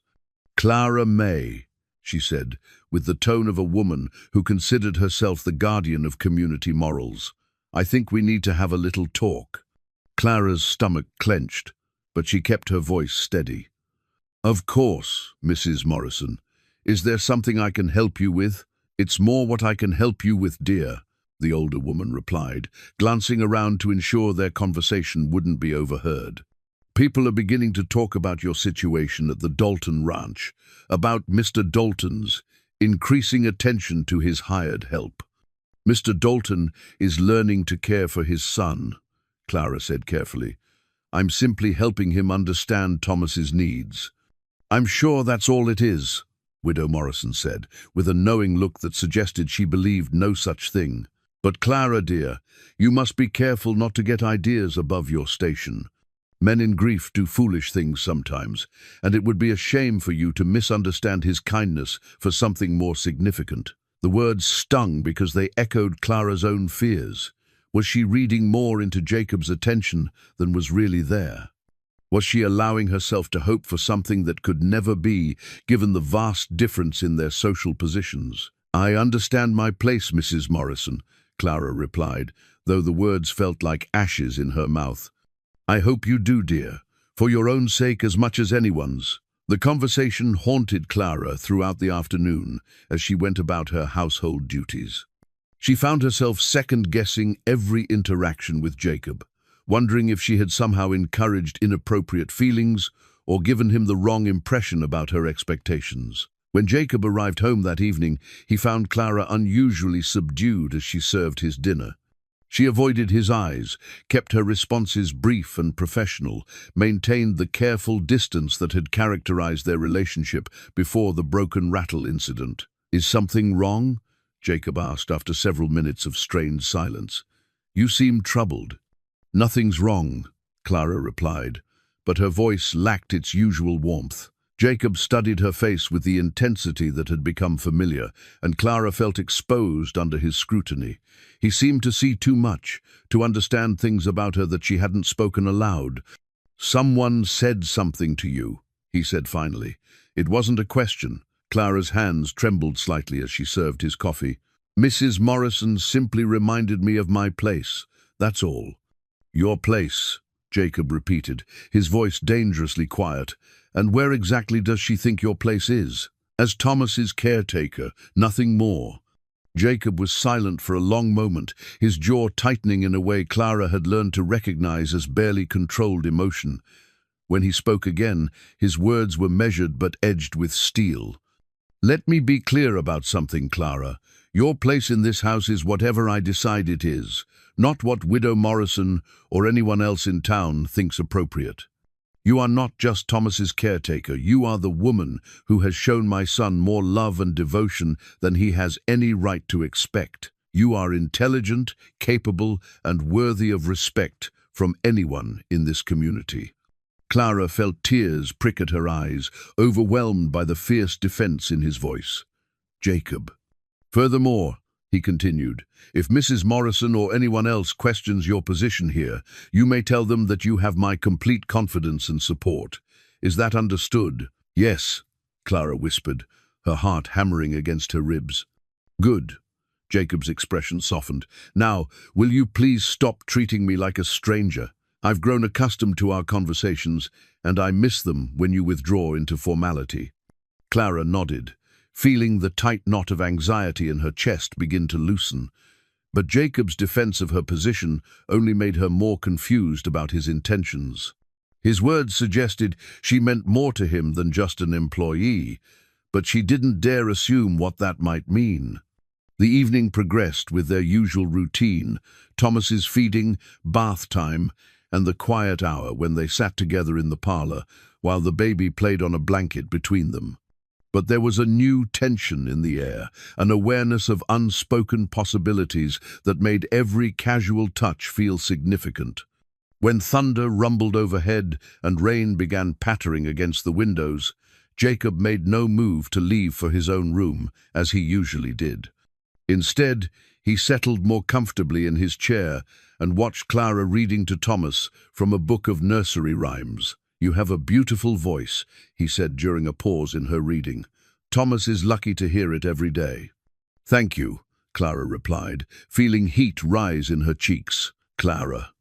Speaker 1: "Clara May," she said, with the tone of a woman who considered herself the guardian of community morals. "I think we need to have a little talk." Clara's stomach clenched, but she kept her voice steady. "Of course, Mrs. Morrison. Is there something I can help you with?" "It's more what I can help you with, dear," the older woman replied, glancing around to ensure their conversation wouldn't be overheard. "People are beginning to talk about your situation at the Dalton Ranch, about Mr. Dalton's increasing attention to his hired help. Mr. Dalton is learning to care for his son," Clara said carefully. "I'm simply helping him understand Thomas's needs." "I'm sure that's all it is," Widow Morrison said, with a knowing look that suggested she believed no such thing. "But Clara, dear, you must be careful not to get ideas above your station. Men in grief do foolish things sometimes, and it would be a shame for you to misunderstand his kindness for something more significant." The words stung because they echoed Clara's own fears. Was she reading more into Jacob's attention than was really there? Was she allowing herself to hope for something that could never be, given the vast difference in their social positions? "I understand my place, Mrs. Morrison," Clara replied, though the words felt like ashes in her mouth. "I hope you do, dear, for your own sake as much as anyone's." The conversation haunted Clara throughout the afternoon as she went about her household duties. She found herself second-guessing every interaction with Jacob, wondering if she had somehow encouraged inappropriate feelings or given him the wrong impression about her expectations. When Jacob arrived home that evening, he found Clara unusually subdued as she served his dinner. She avoided his eyes, kept her responses brief and professional, maintained the careful distance that had characterized their relationship before the broken rattle incident. "Is something wrong?" Jacob asked after several minutes of strained silence. "You seem troubled." "Nothing's wrong," Clara replied, but her voice lacked its usual warmth. Jacob studied her face with the intensity that had become familiar, and Clara felt exposed under his scrutiny. He seemed to see too much, to understand things about her that she hadn't spoken aloud. "Someone said something to you," he said finally. It wasn't a question. Clara's hands trembled slightly as she served his coffee. "Mrs. Morrison simply reminded me of my place. That's all." "Your place," Jacob repeated, his voice dangerously quiet. "And where exactly does she think your place is?" "As Thomas's caretaker, nothing more." Jacob was silent for a long moment, his jaw tightening in a way Clara had learned to recognize as barely controlled emotion. When he spoke again, his words were measured but edged with steel. "Let me be clear about something, Clara. Your place in this house is whatever I decide it is, not what Widow Morrison or anyone else in town thinks appropriate. You are not just Thomas's caretaker. You are the woman who has shown my son more love and devotion than he has any right to expect. You are intelligent, capable, and worthy of respect from anyone in this community." Clara felt tears prick at her eyes, overwhelmed by the fierce defense in his voice. "Jacob. Furthermore," he continued, "if Mrs. Morrison or anyone else questions your position here, you may tell them that you have my complete confidence and support. Is that understood?" "Yes," Clara whispered, her heart hammering against her ribs. "Good." Jacob's expression softened. "Now, will you please stop treating me like a stranger? I've grown accustomed to our conversations, and I miss them when you withdraw into formality." Clara nodded, feeling the tight knot of anxiety in her chest begin to loosen. But Jacob's defense of her position only made her more confused about his intentions. His words suggested she meant more to him than just an employee, but she didn't dare assume what that might mean. The evening progressed with their usual routine, Thomas's feeding, bath time, and the quiet hour when they sat together in the parlor, while the baby played on a blanket between them. But there was a new tension in the air, an awareness of unspoken possibilities that made every casual touch feel significant. When thunder rumbled overhead and rain began pattering against the windows, Jacob made no move to leave for his own room, as he usually did. Instead, he settled more comfortably in his chair and watched Clara reading to Thomas from a book of nursery rhymes. "You have a beautiful voice," he said during a pause in her reading. "Thomas is lucky to hear it every day." "Thank you," Clara replied, feeling heat rise in her cheeks. "Clara,"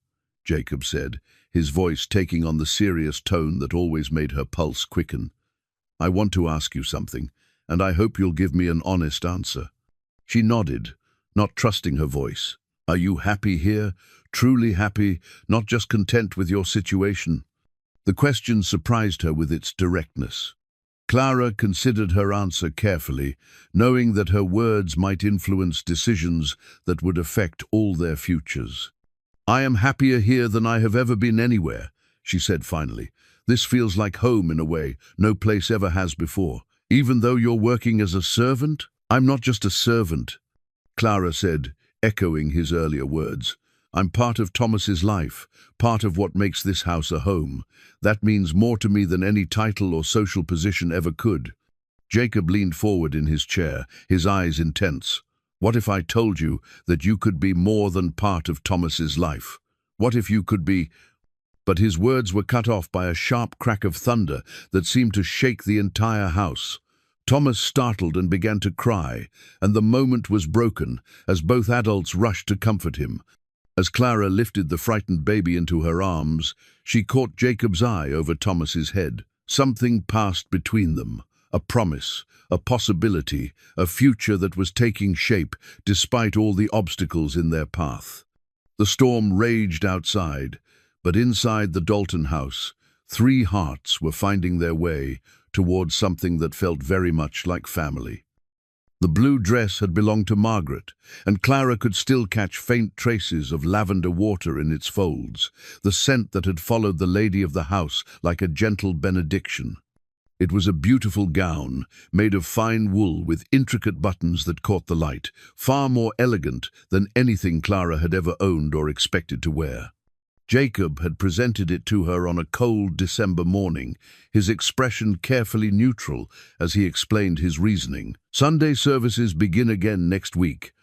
Speaker 1: Jacob said, his voice taking on the serious tone that always made her pulse quicken. "I want to ask you something, and I hope you'll give me an honest answer." She nodded, not trusting her voice. "Are you happy here? Truly happy, not just content with your situation?" The question surprised her with its directness. Clara considered her answer carefully, knowing that her words might influence decisions that would affect all their futures. "I am happier here than I have ever been anywhere," she said finally. "This feels like home in a way no place ever has before. Even though you're working as a servant?" "I'm not just a servant," Clara said, echoing his earlier words. "I'm part of Thomas's life, part of what makes this house a home. That means more to me than any title or social position ever could." Jacob leaned forward in his chair, his eyes intense. "What if I told you that you could be more than part of Thomas's life? What if you could be—" But his words were cut off by a sharp crack of thunder that seemed to shake the entire house. Thomas startled and began to cry, and the moment was broken as both adults rushed to comfort him. As Clara lifted the frightened baby into her arms, she caught Jacob's eye over Thomas's head. Something passed between them, a promise, a possibility, a future that was taking shape despite all the obstacles in their path. The storm raged outside, but inside the Dalton house, 3 hearts were finding their way towards something that felt very much like family. The blue dress had belonged to Margaret, and Clara could still catch faint traces of lavender water in its folds, the scent that had followed the lady of the house like a gentle benediction. It was a beautiful gown, made of fine wool with intricate buttons that caught the light, far more elegant than anything Clara had ever owned or expected to wear. Jacob had presented it to her on a cold December morning, his expression carefully neutral as he explained his reasoning. "Sunday services begin again next week,"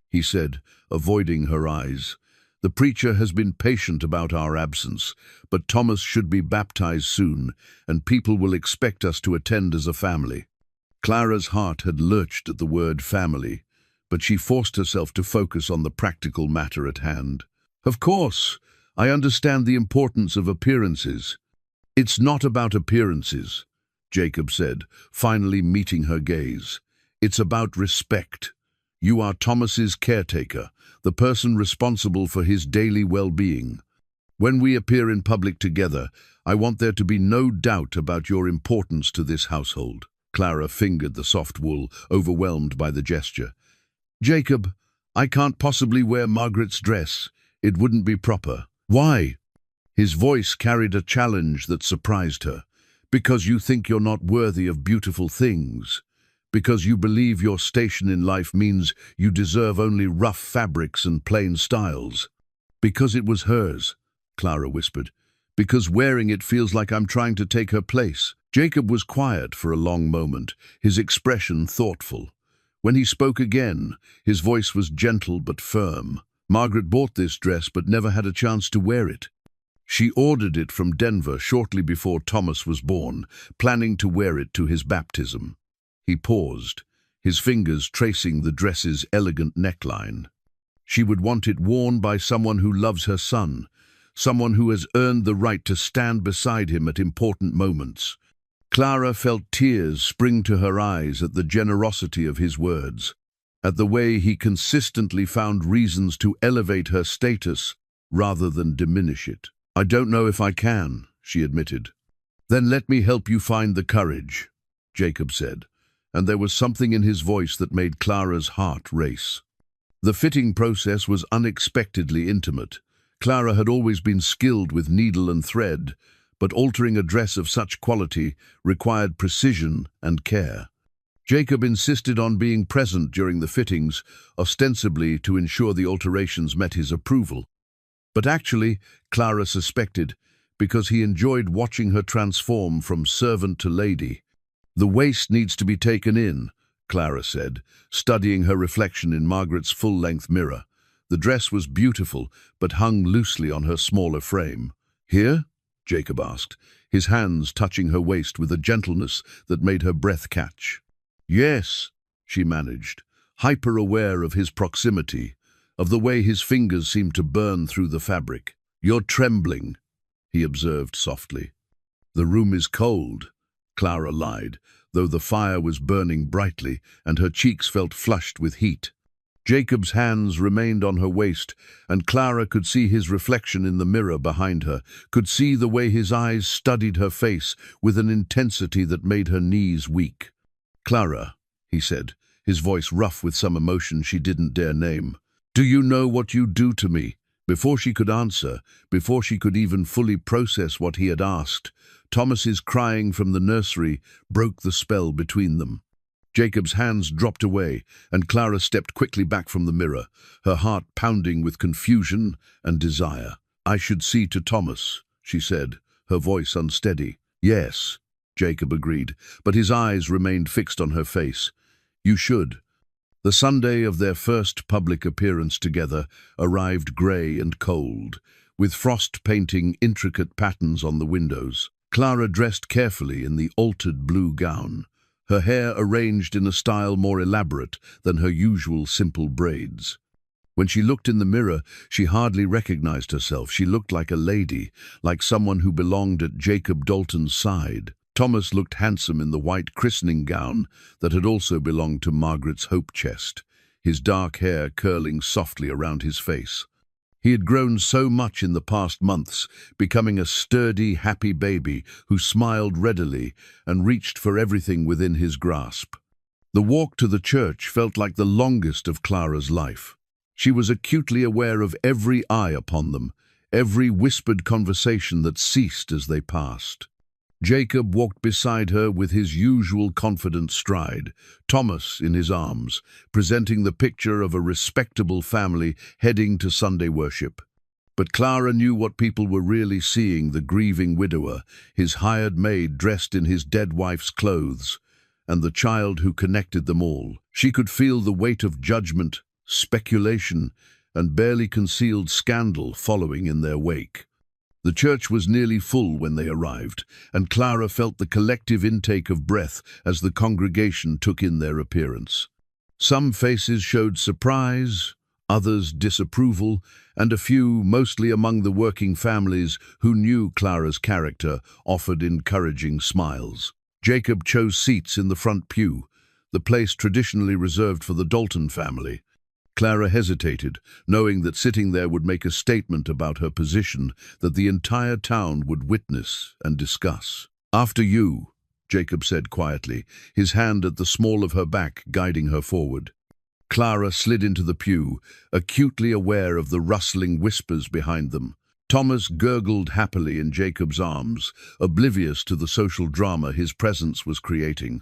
Speaker 1: he said, avoiding her eyes. "The preacher has been patient about our absence, but Thomas should be baptized soon, and people will expect us to attend as a family." Clara's heart had lurched at the word family, but she forced herself to focus on the practical matter at hand. "Of course, I understand the importance of appearances." "It's not about appearances," Jacob said, finally meeting her gaze. "It's about respect. You are Thomas's caretaker, the person responsible for his daily well-being. When we appear in public together, I want there to be no doubt about your importance to this household." Clara fingered the soft wool, overwhelmed by the gesture. "Jacob, I can't possibly wear Margaret's dress. It wouldn't be proper." "Why?" His voice carried a challenge that surprised her. "Because you think you're not worthy of beautiful things. Because you believe your station in life means you deserve only rough fabrics and plain styles." "Because it was hers," Clara whispered. "Because wearing it feels like I'm trying to take her place." Jacob was quiet for a long moment, his expression thoughtful. When he spoke again, his voice was gentle but firm. "Margaret bought this dress but never had a chance to wear it. She ordered it from Denver shortly before Thomas was born, planning to wear it to his baptism." He paused, his fingers tracing the dress's elegant neckline. "She would want it worn by someone who loves her son, someone who has earned the right to stand beside him at important moments." Clara felt tears spring to her eyes at the generosity of his words, at the way he consistently found reasons to elevate her status rather than diminish it. "I don't know if I can," she admitted. "Then let me help you find the courage," Jacob said, and there was something in his voice that made Clara's heart race. The fitting process was unexpectedly intimate. Clara had always been skilled with needle and thread, but altering a dress of such quality required precision and care. Jacob insisted on being present during the fittings, ostensibly to ensure the alterations met his approval. But actually, Clara suspected, because he enjoyed watching her transform from servant to lady. "The waist needs to be taken in," Clara said, studying her reflection in Margaret's full-length mirror. The dress was beautiful, but hung loosely on her smaller frame. "Here?" Jacob asked, his hands touching her waist with a gentleness that made her breath catch. "Yes," she managed, hyper-aware of his proximity, of the way his fingers seemed to burn through the fabric. "You're trembling," he observed softly. "The room is cold," Clara lied, though the fire was burning brightly and her cheeks felt flushed with heat. Jacob's hands remained on her waist, and Clara could see his reflection in the mirror behind her, could see the way his eyes studied her face with an intensity that made her knees weak. "Clara," he said, his voice rough with some emotion she didn't dare name, "do you know what you do to me?" Before she could answer, before she could even fully process what he had asked, Thomas's crying from the nursery broke the spell between them. Jacob's hands dropped away, and Clara stepped quickly back from the mirror, her heart pounding with confusion and desire. "I should see to Thomas," she said, her voice unsteady. "Yes," Jacob agreed, but his eyes remained fixed on her face. "You should." The Sunday of their first public appearance together arrived grey and cold, with frost painting intricate patterns on the windows. Clara dressed carefully in the altered blue gown, her hair arranged in a style more elaborate than her usual simple braids. When she looked in the mirror, she hardly recognized herself. She looked like a lady, like someone who belonged at Jacob Dalton's side. Thomas looked handsome in the white christening gown that had also belonged to Margaret's hope chest, his dark hair curling softly around his face. He had grown so much in the past months, becoming a sturdy, happy baby who smiled readily and reached for everything within his grasp. The walk to the church felt like the longest of Clara's life. She was acutely aware of every eye upon them, every whispered conversation that ceased as they passed. Jacob walked beside her with his usual confident stride, Thomas in his arms, presenting the picture of a respectable family heading to Sunday worship. But Clara knew what people were really seeing: the grieving widower, his hired maid dressed in his dead wife's clothes, and the child who connected them all. She could feel the weight of judgment, speculation, and barely concealed scandal following in their wake. The church was nearly full when they arrived, and Clara felt the collective intake of breath as the congregation took in their appearance. Some faces showed surprise, others disapproval, and a few, mostly among the working families who knew Clara's character, offered encouraging smiles. Jacob chose seats in the front pew, the place traditionally reserved for the Dalton family. Clara hesitated, knowing that sitting there would make a statement about her position that the entire town would witness and discuss. "After you," Jacob said quietly, his hand at the small of her back guiding her forward. Clara slid into the pew, acutely aware of the rustling whispers behind them. Thomas gurgled happily in Jacob's arms, oblivious to the social drama his presence was creating.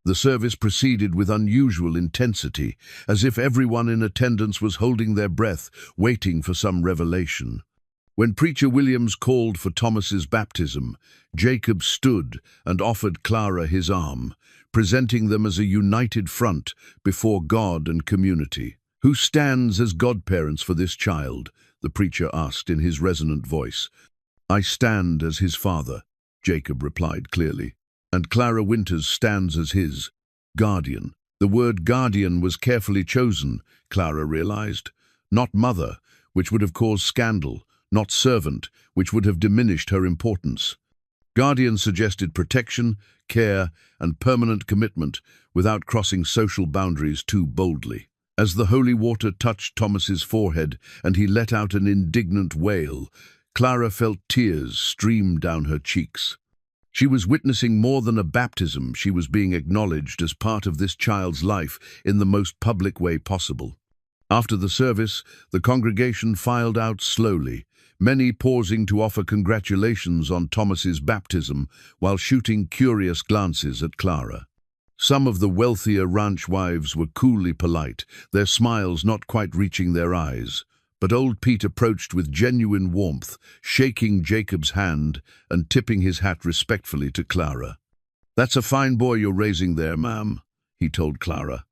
Speaker 1: The service proceeded with unusual intensity, as if everyone in attendance was holding their breath, waiting for some revelation. When Preacher Williams called for Thomas's baptism, Jacob stood and offered Clara his arm, presenting them as a united front before God and community. "Who stands as godparents for this child?" the preacher asked in his resonant voice. "I stand as his father," Jacob replied clearly. "And Clara Winters stands as his guardian." The word guardian was carefully chosen, Clara realized. Not mother, which would have caused scandal, not servant, which would have diminished her importance. Guardian suggested protection, care, and permanent commitment without crossing social boundaries too boldly. As the holy water touched Thomas's forehead and he let out an indignant wail, Clara felt tears stream down her cheeks. She was witnessing more than a baptism. She was being acknowledged as part of this child's life in the most public way possible. After the service, the congregation filed out slowly, many pausing to offer congratulations on Thomas's baptism while shooting curious glances at Clara. Some of the wealthier ranch wives were coolly polite, their smiles not quite reaching their eyes. But old Pete approached with genuine warmth, shaking Jacob's hand and tipping his hat respectfully to Clara. "That's a fine boy you're raising there, ma'am," he told Clara.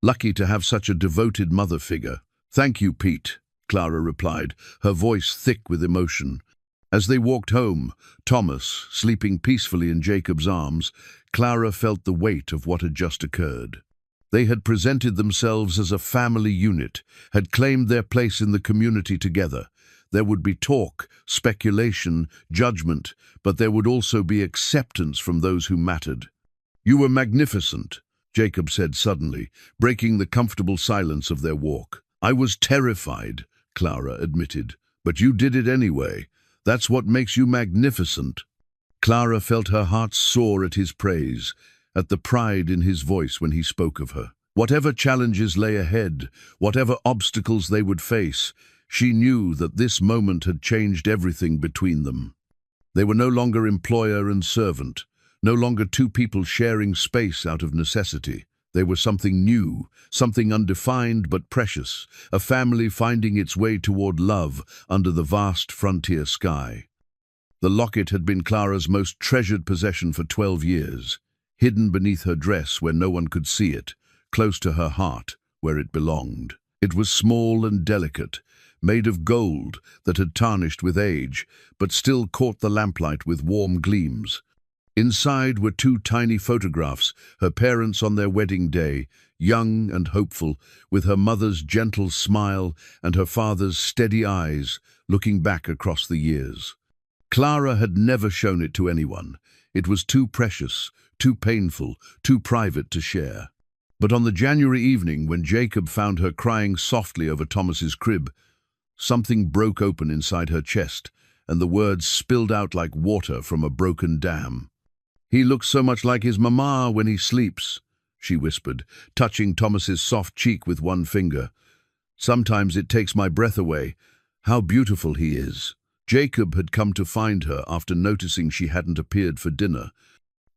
Speaker 1: "Lucky to have such a devoted mother figure." "Thank you, Pete," Clara replied, her voice thick with emotion. As they walked home, Thomas sleeping peacefully in Jacob's arms, Clara felt the weight of what had just occurred. They had presented themselves as a family unit, had claimed their place in the community together. There would be talk, speculation, judgment, but there would also be acceptance from those who mattered. "You were magnificent," Jacob said suddenly, breaking the comfortable silence of their walk. "I was terrified," Clara admitted, "but you did it anyway. That's what makes you magnificent." Clara felt her heart soar at his praise, at the pride in his voice when he spoke of her. Whatever challenges lay ahead, whatever obstacles they would face, she knew that this moment had changed everything between them. They were no longer employer and servant, no longer two people sharing space out of necessity. They were something new, something undefined but precious, a family finding its way toward love under the vast frontier sky. The locket had been Clara's most treasured possession for 12 years. Hidden beneath her dress where no one could see it, close to her heart where it belonged. It was small and delicate, made of gold that had tarnished with age, but still caught the lamplight with warm gleams. Inside were 2 tiny photographs, her parents on their wedding day, young and hopeful, with her mother's gentle smile and her father's steady eyes looking back across the years. Clara had never shown it to anyone. It was too precious, too painful, too private to share. But on the January evening when Jacob found her crying softly over Thomas's crib, something broke open inside her chest, and the words spilled out like water from a broken dam. "He looks so much like his mama when he sleeps," she whispered, touching Thomas's soft cheek with one finger. "Sometimes it takes my breath away. How beautiful he is." Jacob had come to find her after noticing she hadn't appeared for dinner.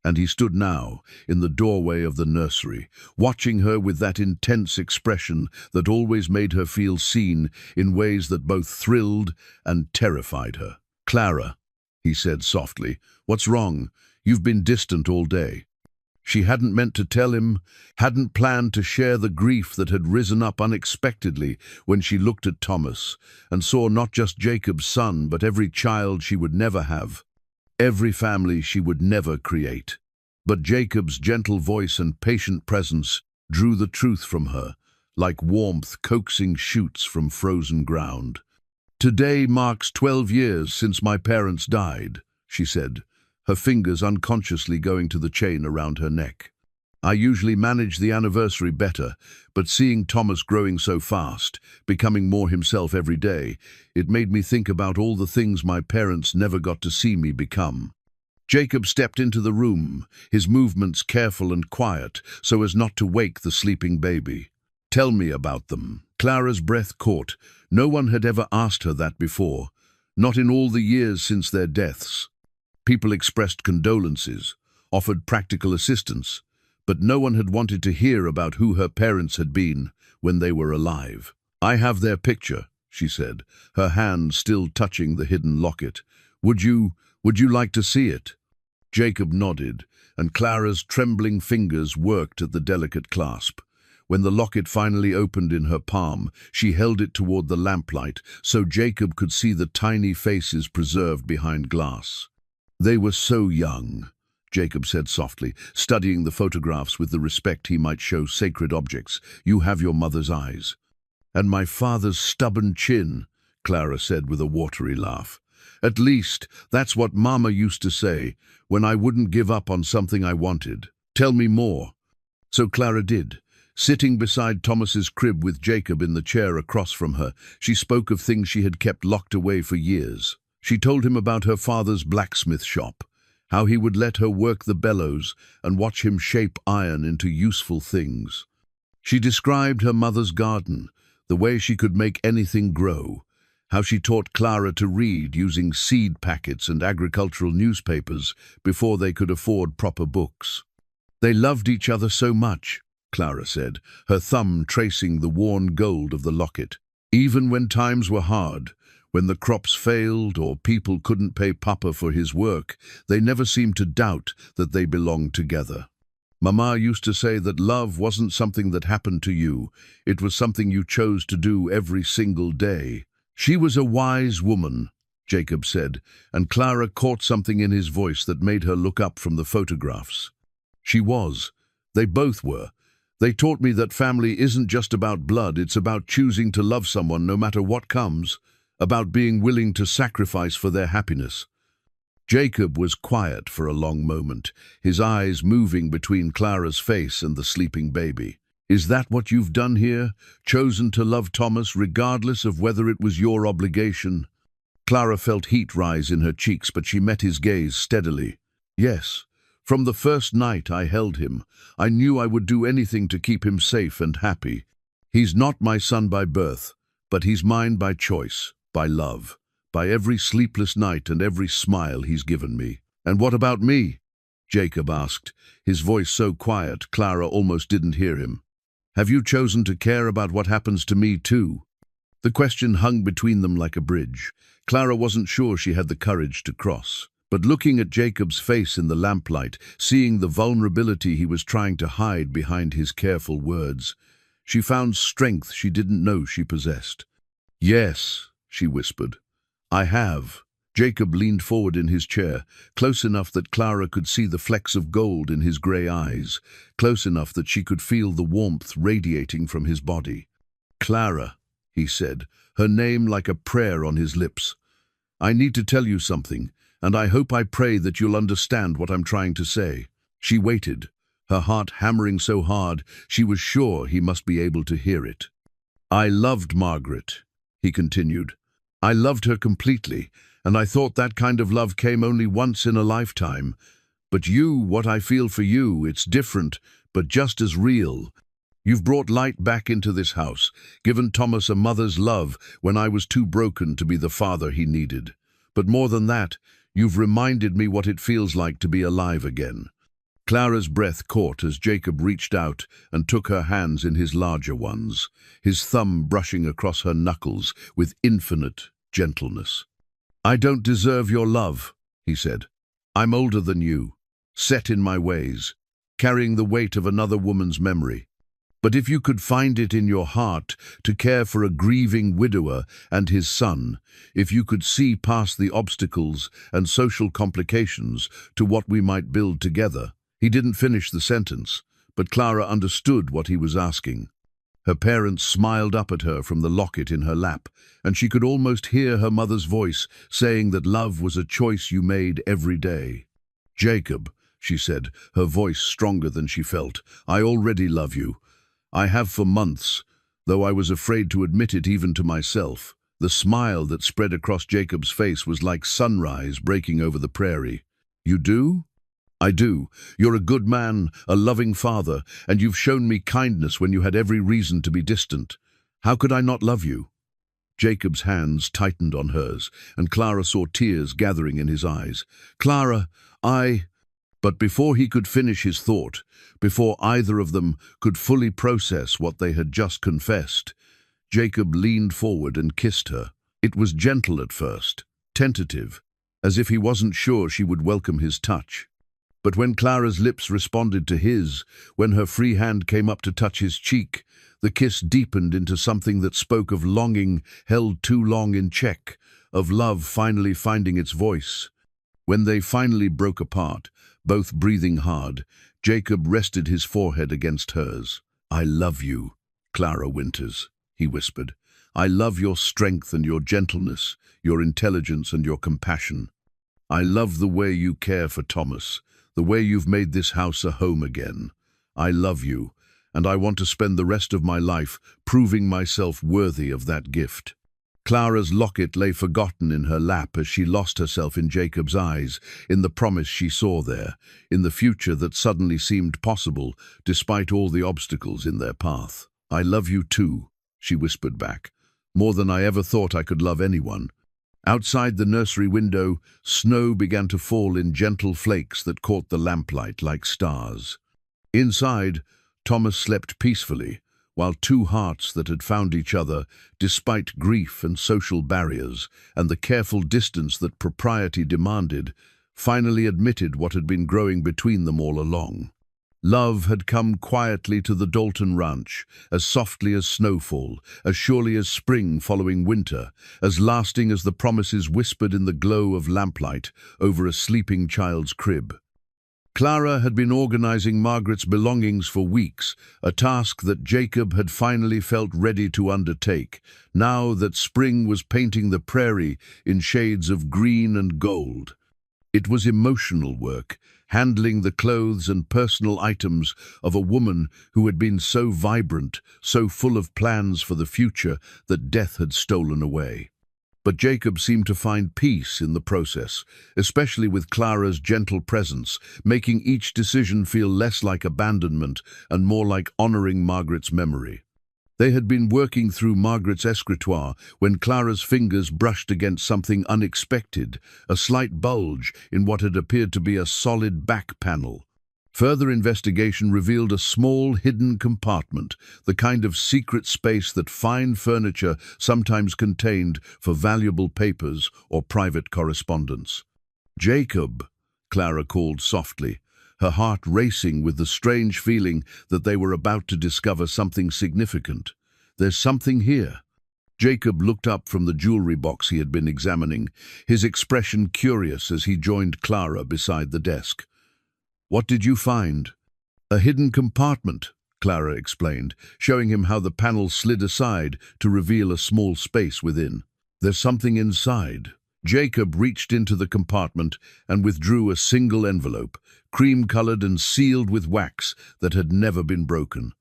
Speaker 1: And he stood now, in the doorway of the nursery, watching her with that intense expression that always made her feel seen in ways that both thrilled and terrified her. "Clara," he said softly, "what's wrong? You've been distant all day." She hadn't meant to tell him, hadn't planned to share the grief that had risen up unexpectedly when she looked at Thomas and saw not just Jacob's son, but every child she would never have, every family she would never create. But Jacob's gentle voice and patient presence drew the truth from her, like warmth coaxing shoots from frozen ground. "Today marks 12 years since my parents died," she said, her fingers unconsciously going to the chain around her neck. "I usually manage the anniversary better, but seeing Thomas growing so fast, becoming more himself every day, it made me think about all the things my parents never got to see me become." Jacob stepped into the room, his movements careful and quiet, so as not to wake the sleeping baby. "Tell me about them." Clara's breath caught. No one had ever asked her that before, not in all the years since their deaths. People expressed condolences, offered practical assistance, but no one had wanted to hear about who her parents had been when they were alive. "I have their picture," she said, her hand still touching the hidden locket. Would you like to see it?" Jacob nodded, and Clara's trembling fingers worked at the delicate clasp. When the locket finally opened in her palm, she held it toward the lamplight so Jacob could see the tiny faces preserved behind glass. "They were so young," Jacob said softly, studying the photographs with the respect he might show sacred objects. "You have your mother's eyes." "And my father's stubborn chin," Clara said with a watery laugh. "At least, that's what Mama used to say, when I wouldn't give up on something I wanted. Tell me more." So Clara did. Sitting beside Thomas's crib with Jacob in the chair across from her, she spoke of things she had kept locked away for years. She told him about her father's blacksmith shop, how he would let her work the bellows and watch him shape iron into useful things. She described her mother's garden, the way she could make anything grow, how she taught Clara to read using seed packets and agricultural newspapers before they could afford proper books. "They loved each other so much," Clara said, her thumb tracing the worn gold of the locket. "Even when times were hard, when the crops failed or people couldn't pay Papa for his work, they never seemed to doubt that they belonged together. Mama used to say that love wasn't something that happened to you, it was something you chose to do every single day." "She was a wise woman," Jacob said, and Clara caught something in his voice that made her look up from the photographs. "She was. They both were. They taught me that family isn't just about blood, it's about choosing to love someone no matter what comes, about being willing to sacrifice for their happiness." Jacob was quiet for a long moment, his eyes moving between Clara's face and the sleeping baby. "Is that what you've done here? Chosen to love Thomas regardless of whether it was your obligation?" Clara felt heat rise in her cheeks, but she met his gaze steadily. "Yes. From the first night I held him, I knew I would do anything to keep him safe and happy. He's not my son by birth, but he's mine by choice, by love, by every sleepless night and every smile he's given me." "And what about me?" Jacob asked, his voice so quiet Clara almost didn't hear him. "Have you chosen to care about what happens to me too?" The question hung between them like a bridge. Clara wasn't sure she had the courage to cross. But looking at Jacob's face in the lamplight, seeing the vulnerability he was trying to hide behind his careful words, she found strength she didn't know she possessed. "Yes," she whispered, "I have." Jacob leaned forward in his chair, close enough that Clara could see the flecks of gold in his grey eyes, close enough that she could feel the warmth radiating from his body. "Clara," he said, her name like a prayer on his lips, "I need to tell you something, and I hope I pray that you'll understand what I'm trying to say." She waited, her heart hammering so hard she was sure he must be able to hear it. "I loved Margaret," he continued. "I loved her completely, and I thought that kind of love came only once in a lifetime. But you, what I feel for you, it's different, but just as real. You've brought light back into this house, given Thomas a mother's love when I was too broken to be the father he needed. But more than that, you've reminded me what it feels like to be alive again. Clara's breath caught as Jacob reached out and took her hands in his larger ones, his thumb brushing across her knuckles with infinite gentleness. "I don't deserve your love," he said. "I'm older than you, set in my ways, carrying the weight of another woman's memory. But if you could find it in your heart to care for a grieving widower and his son, if you could see past the obstacles and social complications to what we might build together." He didn't finish the sentence, but Clara understood what he was asking. Her parents smiled up at her from the locket in her lap, and she could almost hear her mother's voice saying that love was a choice you made every day. "Jacob," she said, her voice stronger than she felt, "I already love you. I have for months, though I was afraid to admit it even to myself." The smile that spread across Jacob's face was like sunrise breaking over the prairie. "You do?" "I do. You're a good man, a loving father, and you've shown me kindness when you had every reason to be distant. How could I not love you?" Jacob's hands tightened on hers, and Clara saw tears gathering in his eyes. "Clara, But before he could finish his thought, before either of them could fully process what they had just confessed, Jacob leaned forward and kissed her. It was gentle at first, tentative, as if he wasn't sure she would welcome his touch. But when Clara's lips responded to his, when her free hand came up to touch his cheek, the kiss deepened into something that spoke of longing held too long in check, of love finally finding its voice. When they finally broke apart, both breathing hard, Jacob rested his forehead against hers. "I love you, Clara Winters," he whispered. "I love your strength and your gentleness, your intelligence and your compassion. I love the way you care for Thomas, the way you've made this house a home again. I love you, and I want to spend the rest of my life proving myself worthy of that gift." Clara's locket lay forgotten in her lap as she lost herself in Jacob's eyes, in the promise she saw there, in the future that suddenly seemed possible, despite all the obstacles in their path. "I love you too," she whispered back, "more than I ever thought I could love anyone." Outside the nursery window, snow began to fall in gentle flakes that caught the lamplight like stars. Inside, Thomas slept peacefully, while two hearts that had found each other, despite grief and social barriers and the careful distance that propriety demanded, finally admitted what had been growing between them all along. Love had come quietly to the Dalton ranch, as softly as snowfall, as surely as spring following winter, as lasting as the promises whispered in the glow of lamplight over a sleeping child's crib. Clara had been organizing Margaret's belongings for weeks, a task that Jacob had finally felt ready to undertake, now that spring was painting the prairie in shades of green and gold. It was emotional work, handling the clothes and personal items of a woman who had been so vibrant, so full of plans for the future that death had stolen away. But Jacob seemed to find peace in the process, especially with Clara's gentle presence, making each decision feel less like abandonment and more like honoring Margaret's memory. They had been working through Margaret's escritoire when Clara's fingers brushed against something unexpected, a slight bulge in what had appeared to be a solid back panel. Further investigation revealed a small hidden compartment, the kind of secret space that fine furniture sometimes contained for valuable papers or private correspondence. "Jacob," Clara called softly, her heart racing with the strange feeling that they were about to discover something significant. "There's something here." Jacob looked up from the jewelry box he had been examining, his expression curious as he joined Clara beside the desk. "What did you find?" "A hidden compartment," Clara explained, showing him how the panel slid aside to reveal a small space within. "There's something inside." Jacob reached into the compartment and withdrew a single envelope, cream-colored and sealed with wax that had never been broken.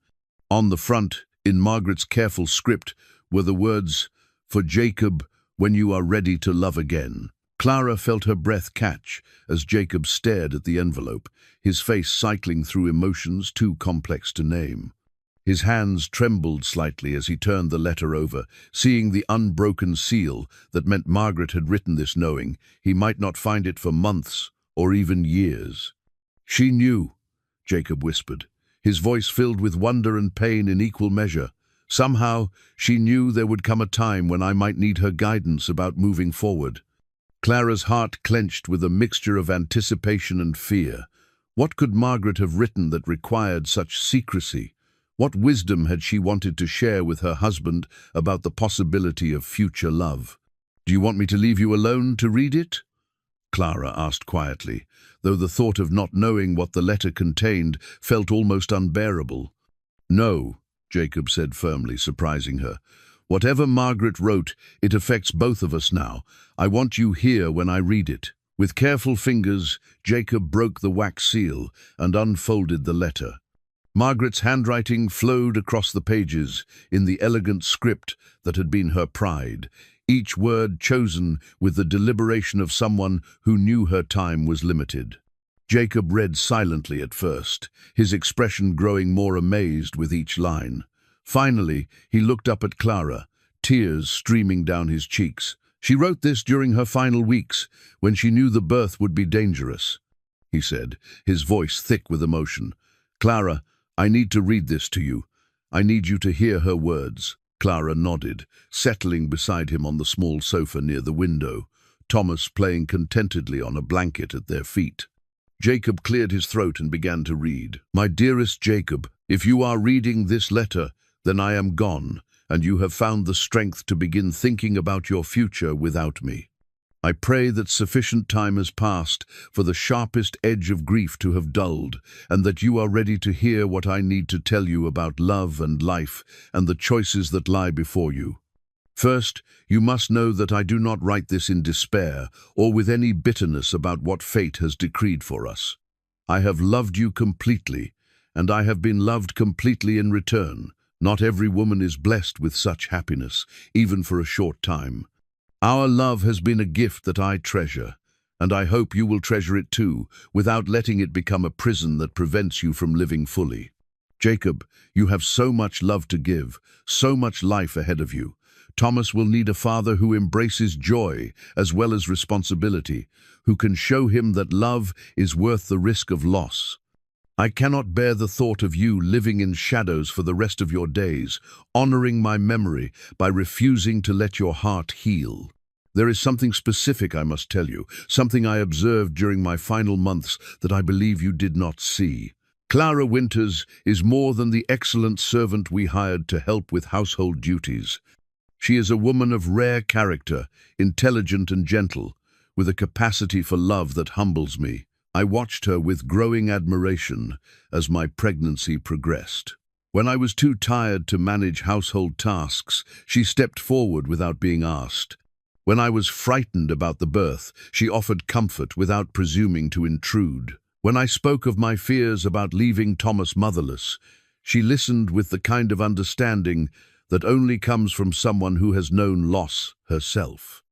Speaker 1: On the front, in Margaret's careful script, were the words, "For Jacob, when you are ready to love again." Clara felt her breath catch as Jacob stared at the envelope, his face cycling through emotions too complex to name. His hands trembled slightly as he turned the letter over, seeing the unbroken seal that meant Margaret had written this, knowing he might not find it for months or even years. She knew. Jacob whispered, his voice filled with wonder and pain in equal measure. Somehow, she knew there would come a time when I might need her guidance about moving forward. Clara's heart clenched with a mixture of anticipation and fear. What could Margaret have written that required such secrecy? What wisdom had she wanted to share with her husband about the possibility of future love? "Do you want me to leave you alone to read it?" Clara asked quietly, though the thought of not knowing what the letter contained felt almost unbearable. "No," Jacob said firmly, surprising her. "Whatever Margaret wrote, it affects both of us now. I want you here when I read it." With careful fingers, Jacob broke the wax seal and unfolded the letter. Margaret's handwriting flowed across the pages in the elegant script that had been her pride, each word chosen with the deliberation of someone who knew her time was limited. Jacob read silently at first, his expression growing more amazed with each line. Finally, he looked up at Clara, tears streaming down his cheeks. "She wrote this during her final weeks, when she knew the birth would be dangerous," he said, his voice thick with emotion. "Clara, I need to read this to you. I need you to hear her words." Clara nodded, settling beside him on the small sofa near the window, Thomas playing contentedly on a blanket at their feet. Jacob cleared his throat and began to read. "My dearest Jacob, if you are reading this letter, then I am gone, and you have found the strength to begin thinking about your future without me. I pray that sufficient time has passed for the sharpest edge of grief to have dulled, and that you are ready to hear what I need to tell you about love and life and the choices that lie before you. First, you must know that I do not write this in despair or with any bitterness about what fate has decreed for us. I have loved you completely, and I have been loved completely in return. Not every woman is blessed with such happiness, even for a short time. Our love has been a gift that I treasure, and I hope you will treasure it too, without letting it become a prison that prevents you from living fully. Jacob, you have so much love to give, so much life ahead of you. Thomas will need a father who embraces joy as well as responsibility, who can show him that love is worth the risk of loss. I cannot bear the thought of you living in shadows for the rest of your days, honoring my memory by refusing to let your heart heal. There is something specific I must tell you, something I observed during my final months that I believe you did not see. Clara Winters is more than the excellent servant we hired to help with household duties. She is a woman of rare character, intelligent and gentle, with a capacity for love that humbles me. I watched her with growing admiration as my pregnancy progressed. When I was too tired to manage household tasks, she stepped forward without being asked. When I was frightened about the birth, she offered comfort without presuming to intrude. When I spoke of my fears about leaving Thomas motherless, she listened with the kind of understanding that only comes from someone who has known loss herself.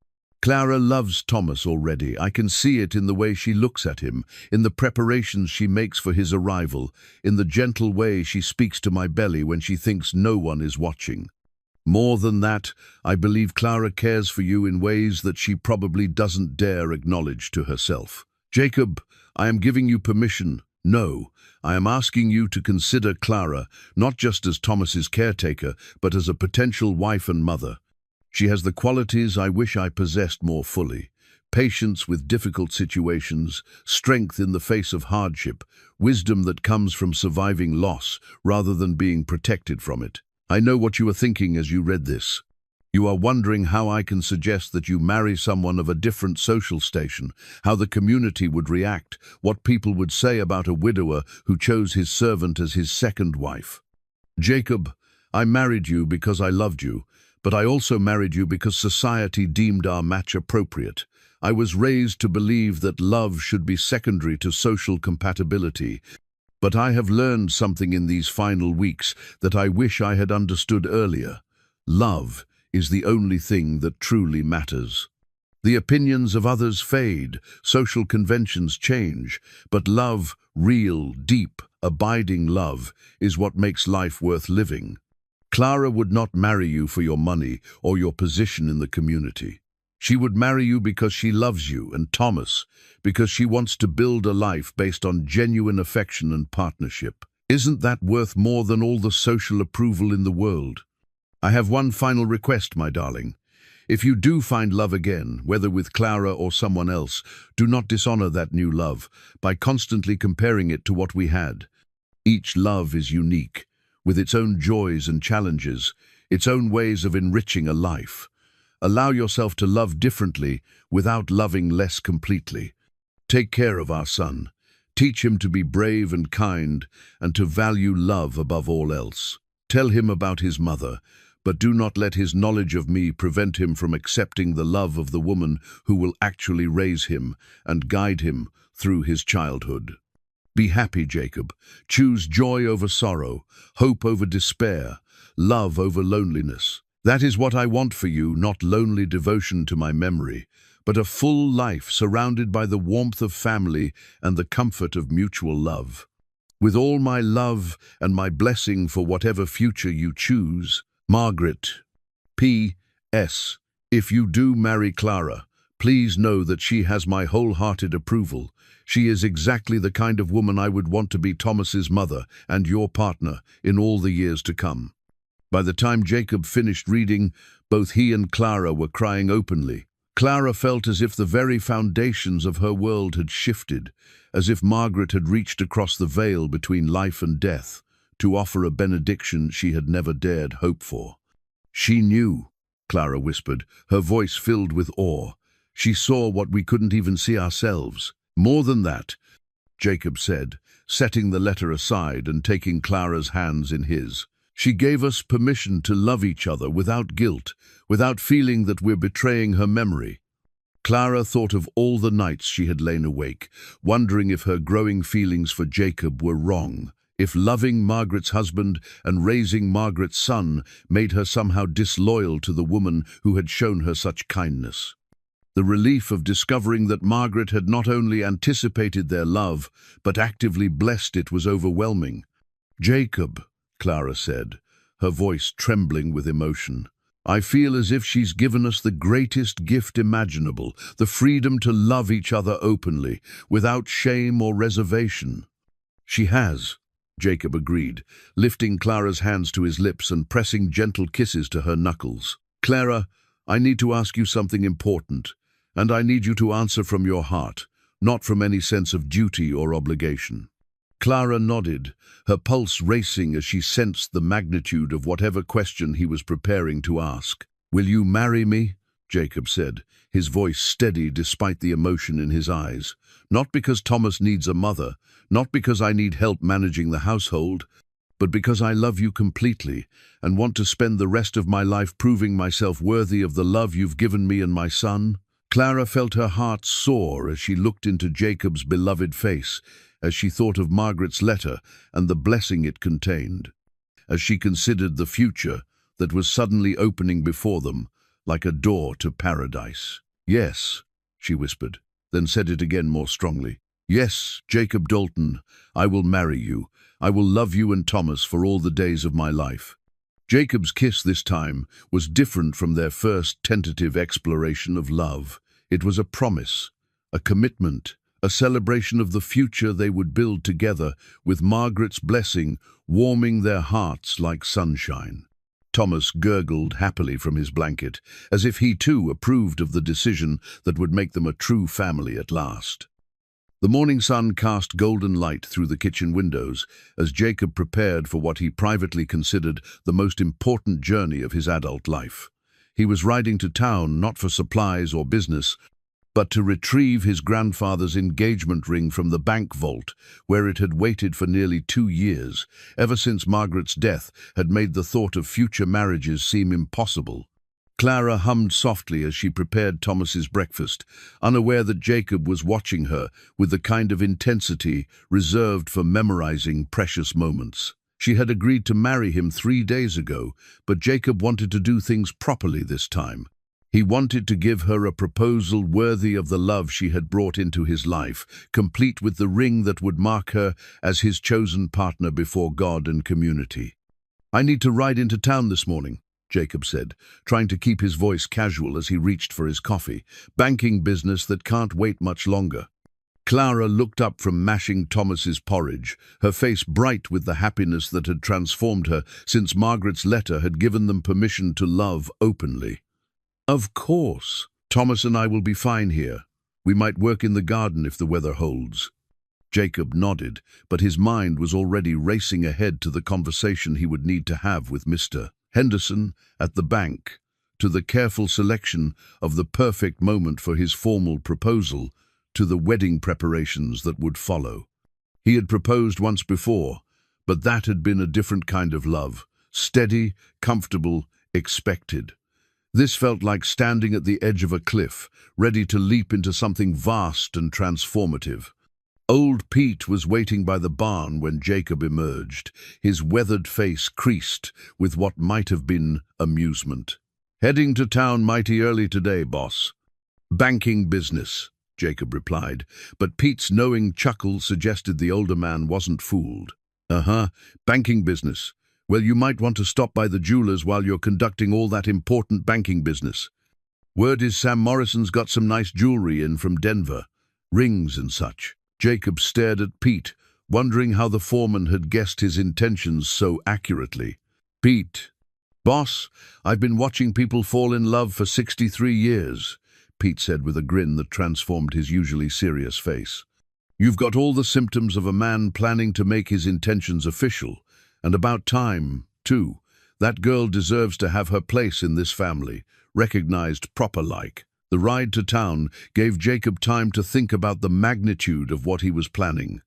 Speaker 1: Clara loves Thomas already. I can see it in the way she looks at him, in the preparations she makes for his arrival, in the gentle way she speaks to my belly when she thinks no one is watching. More than that, I believe Clara cares for you in ways that she probably doesn't dare acknowledge to herself. Jacob, I am giving you permission. No, I am asking you to consider Clara, not just as Thomas's caretaker, but as a potential wife and mother. She has the qualities I wish I possessed more fully: patience with difficult situations, strength in the face of hardship, wisdom that comes from surviving loss rather than being protected from it. I know what you are thinking as you read this. You are wondering how I can suggest that you marry someone of a different social station, how the community would react, what people would say about a widower who chose his servant as his second wife. Jacob, I married you because I loved you, but I also married you because society deemed our match appropriate. I was raised to believe that love should be secondary to social compatibility, but I have learned something in these final weeks that I wish I had understood earlier. Love is the only thing that truly matters. The opinions of others fade, social conventions change, but love, real, deep, abiding love, is what makes life worth living. Clara would not marry you for your money or your position in the community. She would marry you because she loves you, and Thomas, because she wants to build a life based on genuine affection and partnership. Isn't that worth more than all the social approval in the world? I have one final request, my darling. If you do find love again, whether with Clara or someone else, do not dishonor that new love by constantly comparing it to what we had. Each love is unique, with its own joys and challenges, its own ways of enriching a life. Allow yourself to love differently without loving less completely. Take care of our son. Teach him to be brave and kind and to value love above all else. Tell him about his mother, but do not let his knowledge of me prevent him from accepting the love of the woman who will actually raise him and guide him through his childhood. Be happy, Jacob. Choose joy over sorrow, hope over despair, love over loneliness. That is what I want for you, not lonely devotion to my memory, but a full life surrounded by the warmth of family and the comfort of mutual love. With all my love and my blessing for whatever future you choose, Margaret. P.S. If you do marry Clara, please know that she has my wholehearted approval. She is exactly the kind of woman I would want to be Thomas's mother and your partner in all the years to come. By the time Jacob finished reading, both he and Clara were crying openly. Clara felt as if the very foundations of her world had shifted, as if Margaret had reached across the veil between life and death to offer a benediction she had never dared hope for. She knew, Clara whispered, her voice filled with awe. She saw what we couldn't even see ourselves. More than that, Jacob said, setting the letter aside and taking Clara's hands in his. She gave us permission to love each other without guilt, without feeling that we're betraying her memory. Clara thought of all the nights she had lain awake, wondering if her growing feelings for Jacob were wrong, if loving Margaret's husband and raising Margaret's son made her somehow disloyal to the woman who had shown her such kindness. The relief of discovering that Margaret had not only anticipated their love, but actively blessed it was overwhelming. "Jacob," Clara said, her voice trembling with emotion, "I feel as if she's given us the greatest gift imaginable, the freedom to love each other openly, without shame or reservation." "She has," Jacob agreed, lifting Clara's hands to his lips and pressing gentle kisses to her knuckles. "Clara, I need to ask you something important, and I need you to answer from your heart, not from any sense of duty or obligation." Clara nodded, her pulse racing as she sensed the magnitude of whatever question he was preparing to ask. "Will you marry me?" Jacob said, his voice steady despite the emotion in his eyes. "Not because Thomas needs a mother, not because I need help managing the household, but because I love you completely and want to spend the rest of my life proving myself worthy of the love you've given me and my son." Clara felt her heart soar as she looked into Jacob's beloved face, as she thought of Margaret's letter and the blessing it contained, as she considered the future that was suddenly opening before them like a door to paradise. "Yes," she whispered, then said it again more strongly. "Yes, Jacob Dalton, I will marry you. I will love you and Thomas for all the days of my life." Jacob's kiss this time was different from their first tentative exploration of love. It was a promise, a commitment, a celebration of the future they would build together, with Margaret's blessing warming their hearts like sunshine. Thomas gurgled happily from his blanket, as if he too approved of the decision that would make them a true family at last. The morning sun cast golden light through the kitchen windows as Jacob prepared for what he privately considered the most important journey of his adult life. He was riding to town not for supplies or business, but to retrieve his grandfather's engagement ring from the bank vault, where it had waited for nearly 2 years, ever since Margaret's death had made the thought of future marriages seem impossible. Clara hummed softly as she prepared Thomas's breakfast, unaware that Jacob was watching her with the kind of intensity reserved for memorizing precious moments. She had agreed to marry him 3 days ago, but Jacob wanted to do things properly this time. He wanted to give her a proposal worthy of the love she had brought into his life, complete with the ring that would mark her as his chosen partner before God and community. "I need to ride into town this morning," Jacob said, trying to keep his voice casual as he reached for his coffee. Banking business that can't wait much longer. Clara looked up from mashing Thomas's porridge, her face bright with the happiness that had transformed her since Margaret's letter had given them permission to love openly. Of course. Thomas and I will be fine here. We might work in the garden if the weather holds. Jacob nodded, but his mind was already racing ahead to the conversation he would need to have with Mr. Henderson at the bank, to the careful selection of the perfect moment for his formal proposal, to the wedding preparations that would follow. He had proposed once before, but that had been a different kind of love, steady, comfortable, expected. This felt like standing at the edge of a cliff, ready to leap into something vast and transformative. Old Pete was waiting by the barn when Jacob emerged, his weathered face creased with what might have been amusement. "Heading to town mighty early today, boss." "Banking business," Jacob replied, but Pete's knowing chuckle suggested the older man wasn't fooled. Banking business. Well, you might want to stop by the jeweler's while you're conducting all that important banking business. Word is Sam Morrison's got some nice jewelry in from Denver, rings and such. Jacob stared at Pete, wondering how the foreman had guessed his intentions so accurately. "Pete." "Boss, I've been watching people fall in love for 63 years, Pete said with a grin that transformed his usually serious face. "You've got all the symptoms of a man planning to make his intentions official, and about time, too. That girl deserves to have her place in this family, recognized proper-like." The ride to town gave Jacob time to think about the magnitude of what he was planning.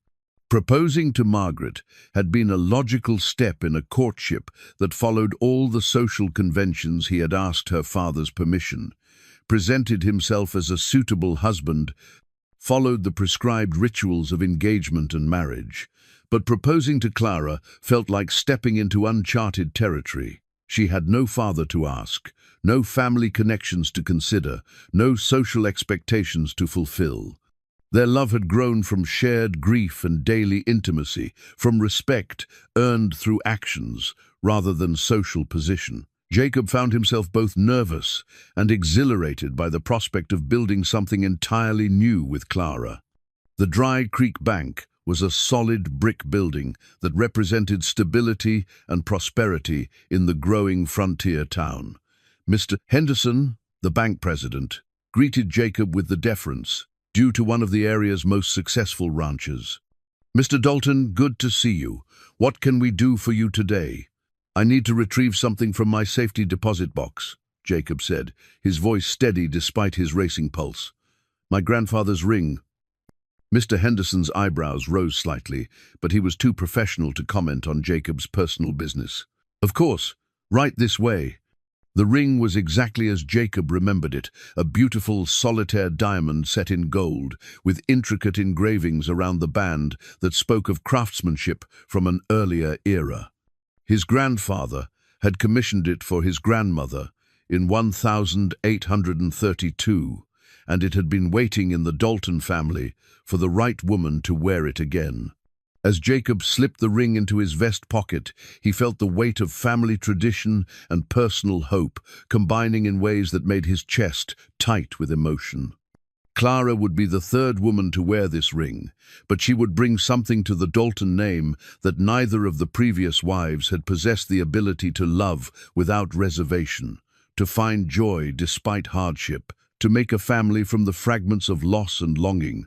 Speaker 1: Proposing to Margaret had been a logical step in a courtship that followed all the social conventions he had asked her father's permission, presented himself as a suitable husband, followed the prescribed rituals of engagement and marriage. But proposing to Clara felt like stepping into uncharted territory. She had no father to ask, no family connections to consider, no social expectations to fulfill. Their love had grown from shared grief and daily intimacy, from respect earned through actions rather than social position. Jacob found himself both nervous and exhilarated by the prospect of building something entirely new with Clara. The Dry Creek Bank was a solid brick building that represented stability and prosperity in the growing frontier town. Mr. Henderson, the bank president, greeted Jacob with the deference due to one of the area's most successful ranches. "Mr. Dalton, good to see you. What can we do for you today?" "I need to retrieve something from my safety deposit box," Jacob said, his voice steady despite his racing pulse. "My grandfather's ring." Mr. Henderson's eyebrows rose slightly, but he was too professional to comment on Jacob's personal business. "Of course, right this way." The ring was exactly as Jacob remembered it, a beautiful solitaire diamond set in gold, with intricate engravings around the band that spoke of craftsmanship from an earlier era. His grandfather had commissioned it for his grandmother in 1832, and it had been waiting in the Dalton family for the right woman to wear it again. As Jacob slipped the ring into his vest pocket, he felt the weight of family tradition and personal hope combining in ways that made his chest tight with emotion. Clara would be the third woman to wear this ring, but she would bring something to the Dalton name that neither of the previous wives had possessed: the ability to love without reservation, to find joy despite hardship, to make a family from the fragments of loss and longing.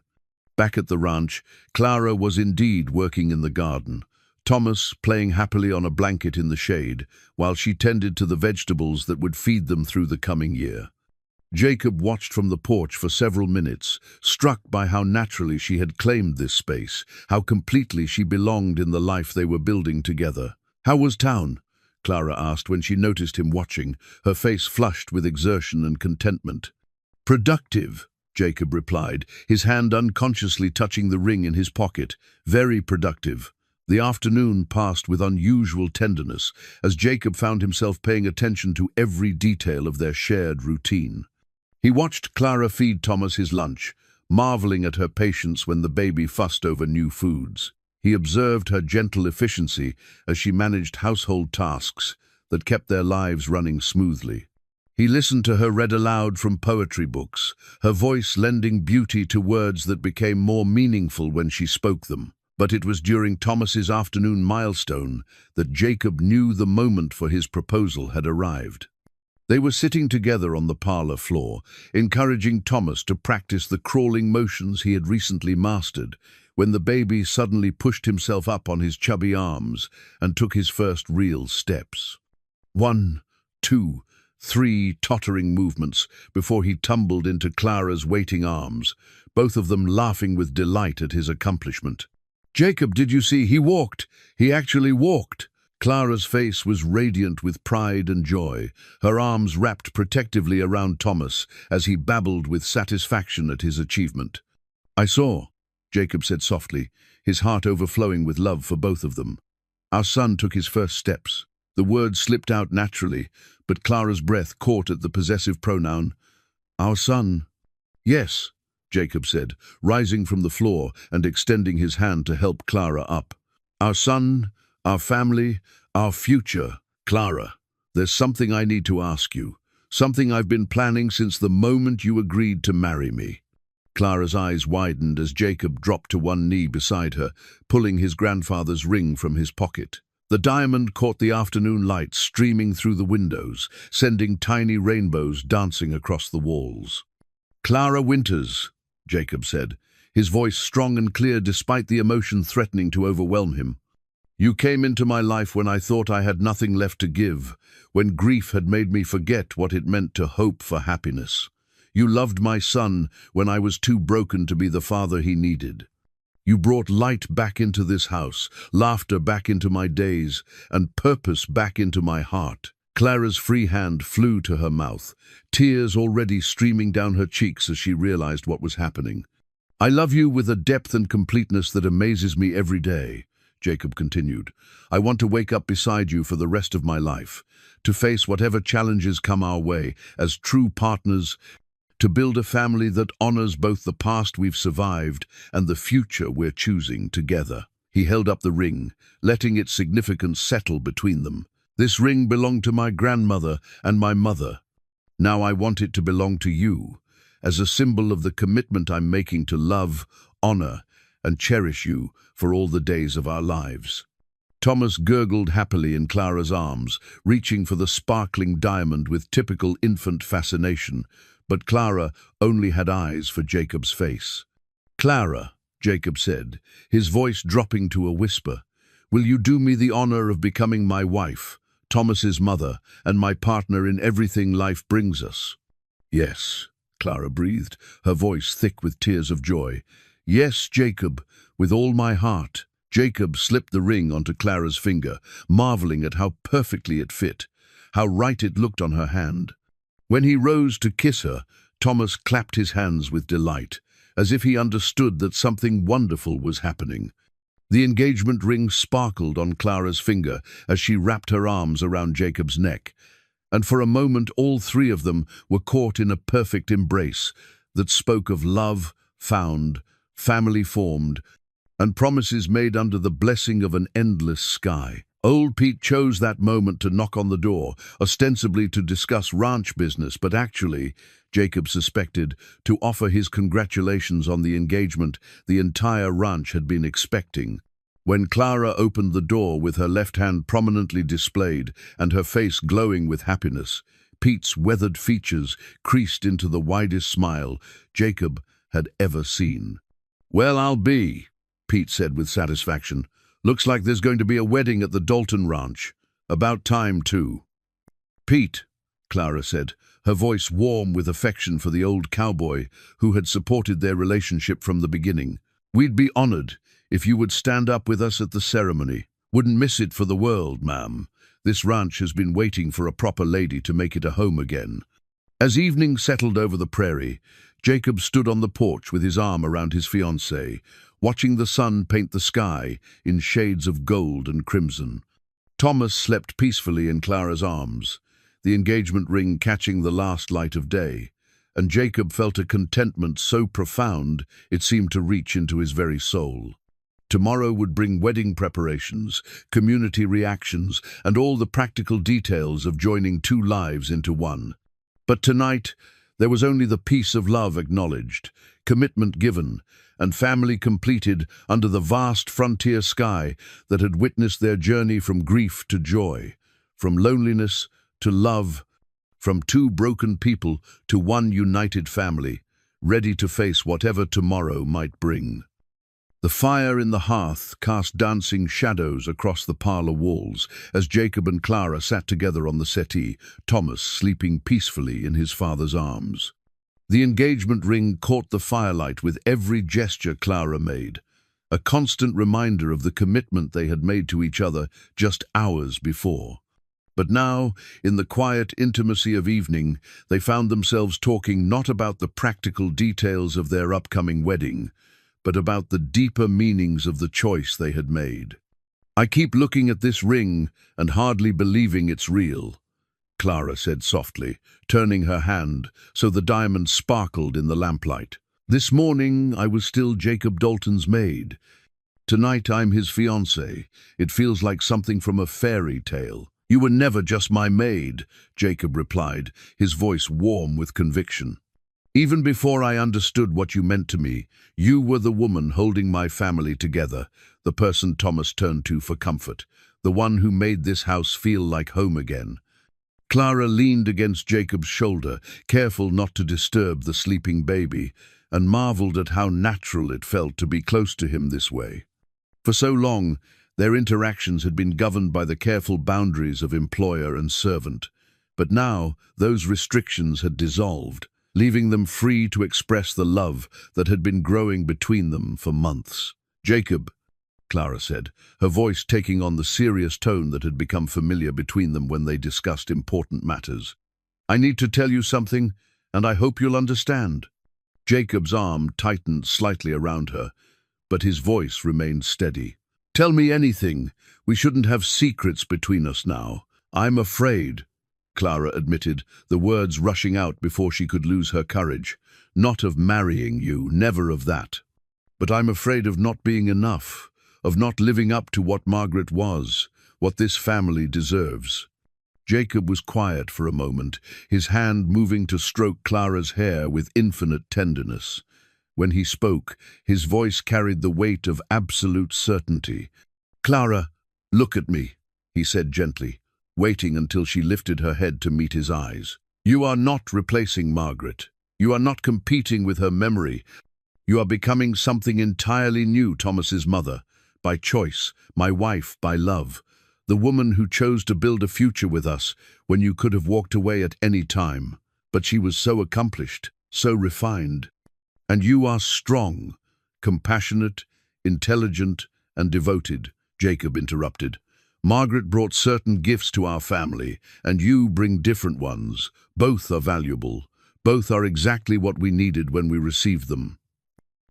Speaker 1: Back at the ranch, Clara was indeed working in the garden, Thomas playing happily on a blanket in the shade, while she tended to the vegetables that would feed them through the coming year. Jacob watched from the porch for several minutes, struck by how naturally she had claimed this space, how completely she belonged in the life they were building together. "How was town?" Clara asked when she noticed him watching, her face flushed with exertion and contentment. "Productive," Jacob replied, his hand unconsciously touching the ring in his pocket. "Very productive." The afternoon passed with unusual tenderness, as Jacob found himself paying attention to every detail of their shared routine. He watched Clara feed Thomas his lunch, marveling at her patience when the baby fussed over new foods. He observed her gentle efficiency as she managed household tasks, that kept their lives running smoothly. He listened to her read aloud from poetry books, her voice lending beauty to words that became more meaningful when she spoke them. But it was during Thomas's afternoon milestone that Jacob knew the moment for his proposal had arrived. They were sitting together on the parlor floor, encouraging Thomas to practice the crawling motions he had recently mastered, when the baby suddenly pushed himself up on his chubby arms and took his first real steps. 1, 2, 3 tottering movements before he tumbled into Clara's waiting arms, both of them laughing with delight at his accomplishment. "Jacob, did you see? He walked! He actually walked!" Clara's face was radiant with pride and joy, her arms wrapped protectively around Thomas as he babbled with satisfaction at his achievement. "I saw," Jacob said softly, his heart overflowing with love for both of them. "Our son took his first steps." The words slipped out naturally, but Clara's breath caught at the possessive pronoun. "Our son." "Yes," Jacob said, rising from the floor and extending his hand to help Clara up. "Our son, our family, our future. Clara, there's something I need to ask you, something I've been planning since the moment you agreed to marry me." Clara's eyes widened as Jacob dropped to one knee beside her, pulling his grandfather's ring from his pocket. The diamond caught the afternoon light streaming through the windows, sending tiny rainbows dancing across the walls. "Clara Winters," Jacob said, his voice strong and clear despite the emotion threatening to overwhelm him. "You came into my life when I thought I had nothing left to give, when grief had made me forget what it meant to hope for happiness. You loved my son when I was too broken to be the father he needed. You brought light back into this house, laughter back into my days, and purpose back into my heart." Clara's free hand flew to her mouth, tears already streaming down her cheeks as she realized what was happening. "I love you with a depth and completeness that amazes me every day," Jacob continued. "I want to wake up beside you for the rest of my life, to face whatever challenges come our way as true partners, to build a family that honors both the past we've survived and the future we're choosing together." He held up the ring, letting its significance settle between them. "This ring belonged to my grandmother and my mother. Now I want it to belong to you, as a symbol of the commitment I'm making to love, honor, and cherish you for all the days of our lives." Thomas gurgled happily in Clara's arms, reaching for the sparkling diamond with typical infant fascination, but Clara only had eyes for Jacob's face. "Clara," Jacob said, his voice dropping to a whisper, "will you do me the honor of becoming my wife, Thomas's mother, and my partner in everything life brings us?" "Yes," Clara breathed, her voice thick with tears of joy. "Yes, Jacob, with all my heart." Jacob slipped the ring onto Clara's finger, marveling at how perfectly it fit, how right it looked on her hand. When he rose to kiss her, Thomas clapped his hands with delight, as if he understood that something wonderful was happening. The engagement ring sparkled on Clara's finger as she wrapped her arms around Jacob's neck, and for a moment all three of them were caught in a perfect embrace that spoke of love found, family formed, and promises made under the blessing of an endless sky. Old Pete chose that moment to knock on the door, ostensibly to discuss ranch business, but actually, Jacob suspected, to offer his congratulations on the engagement the entire ranch had been expecting. When Clara opened the door with her left hand prominently displayed and her face glowing with happiness, Pete's weathered features creased into the widest smile Jacob had ever seen. "Well, I'll be," Pete said with satisfaction. "Looks like there's going to be a wedding at the Dalton Ranch. About time, too." "Pete," Clara said, her voice warm with affection for the old cowboy who had supported their relationship from the beginning. "We'd be honored if you would stand up with us at the ceremony. Wouldn't miss it for the world, ma'am. This ranch has been waiting for a proper lady to make it a home again." As evening settled over the prairie, Jacob stood on the porch with his arm around his fiancée, watching the sun paint the sky in shades of gold and crimson. Thomas slept peacefully in Clara's arms, the engagement ring catching the last light of day, and Jacob felt a contentment so profound it seemed to reach into his very soul. Tomorrow would bring wedding preparations, community reactions, and all the practical details of joining two lives into one. But tonight, there was only the peace of love acknowledged, commitment given, and family completed under the vast frontier sky that had witnessed their journey from grief to joy, from loneliness to love, from two broken people to one united family, ready to face whatever tomorrow might bring. The fire in the hearth cast dancing shadows across the parlor walls as Jacob and Clara sat together on the settee, Thomas sleeping peacefully in his father's arms. The engagement ring caught the firelight with every gesture Clara made, a constant reminder of the commitment they had made to each other just hours before. But now, in the quiet intimacy of evening, they found themselves talking not about the practical details of their upcoming wedding, but about the deeper meanings of the choice they had made. "I keep looking at this ring and hardly believing it's real," Clara said softly, turning her hand so the diamond sparkled in the lamplight. "This morning I was still Jacob Dalton's maid. Tonight I'm his fiancé. It feels like something from a fairy tale." "You were never just my maid," Jacob replied, his voice warm with conviction. "Even before I understood what you meant to me, you were the woman holding my family together, the person Thomas turned to for comfort, the one who made this house feel like home again." Clara leaned against Jacob's shoulder, careful not to disturb the sleeping baby, and marveled at how natural it felt to be close to him this way. For so long, their interactions had been governed by the careful boundaries of employer and servant, but now those restrictions had dissolved, leaving them free to express the love that had been growing between them for months. "Jacob," Clara said, her voice taking on the serious tone that had become familiar between them when they discussed important matters. "I need to tell you something, and I hope you'll understand." Jacob's arm tightened slightly around her, but his voice remained steady. "Tell me anything. We shouldn't have secrets between us now." "I'm afraid," Clara admitted, the words rushing out before she could lose her courage. "Not of marrying you, never of that. But I'm afraid of not being enough, of not living up to what Margaret was, what this family deserves." Jacob was quiet for a moment, his hand moving to stroke Clara's hair with infinite tenderness. When he spoke, his voice carried the weight of absolute certainty. "Clara, look at me," he said gently, waiting until she lifted her head to meet his eyes. "You are not replacing Margaret. You are not competing with her memory. You are becoming something entirely new, Thomas's mother, by choice, my wife by love, the woman who chose to build a future with us when you could have walked away at any time. But she was so accomplished, so refined. And you are strong, compassionate, intelligent, and devoted," Jacob interrupted. "Margaret brought certain gifts to our family, and you bring different ones. Both are valuable. Both are exactly what we needed when we received them."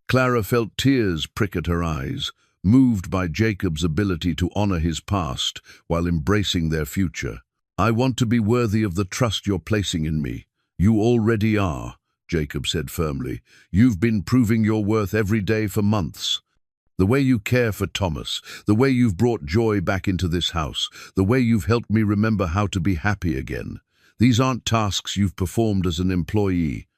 Speaker 1: Clara felt tears prick at her eyes, moved by Jacob's ability to honor his past while embracing their future. "I want to be worthy of the trust you're placing in me. You already are," Jacob said firmly. "You've been proving your worth every day for months. The way you care for Thomas, the way you've brought joy back into this house, the way you've helped me remember how to be happy again. These aren't tasks you've performed as an employee,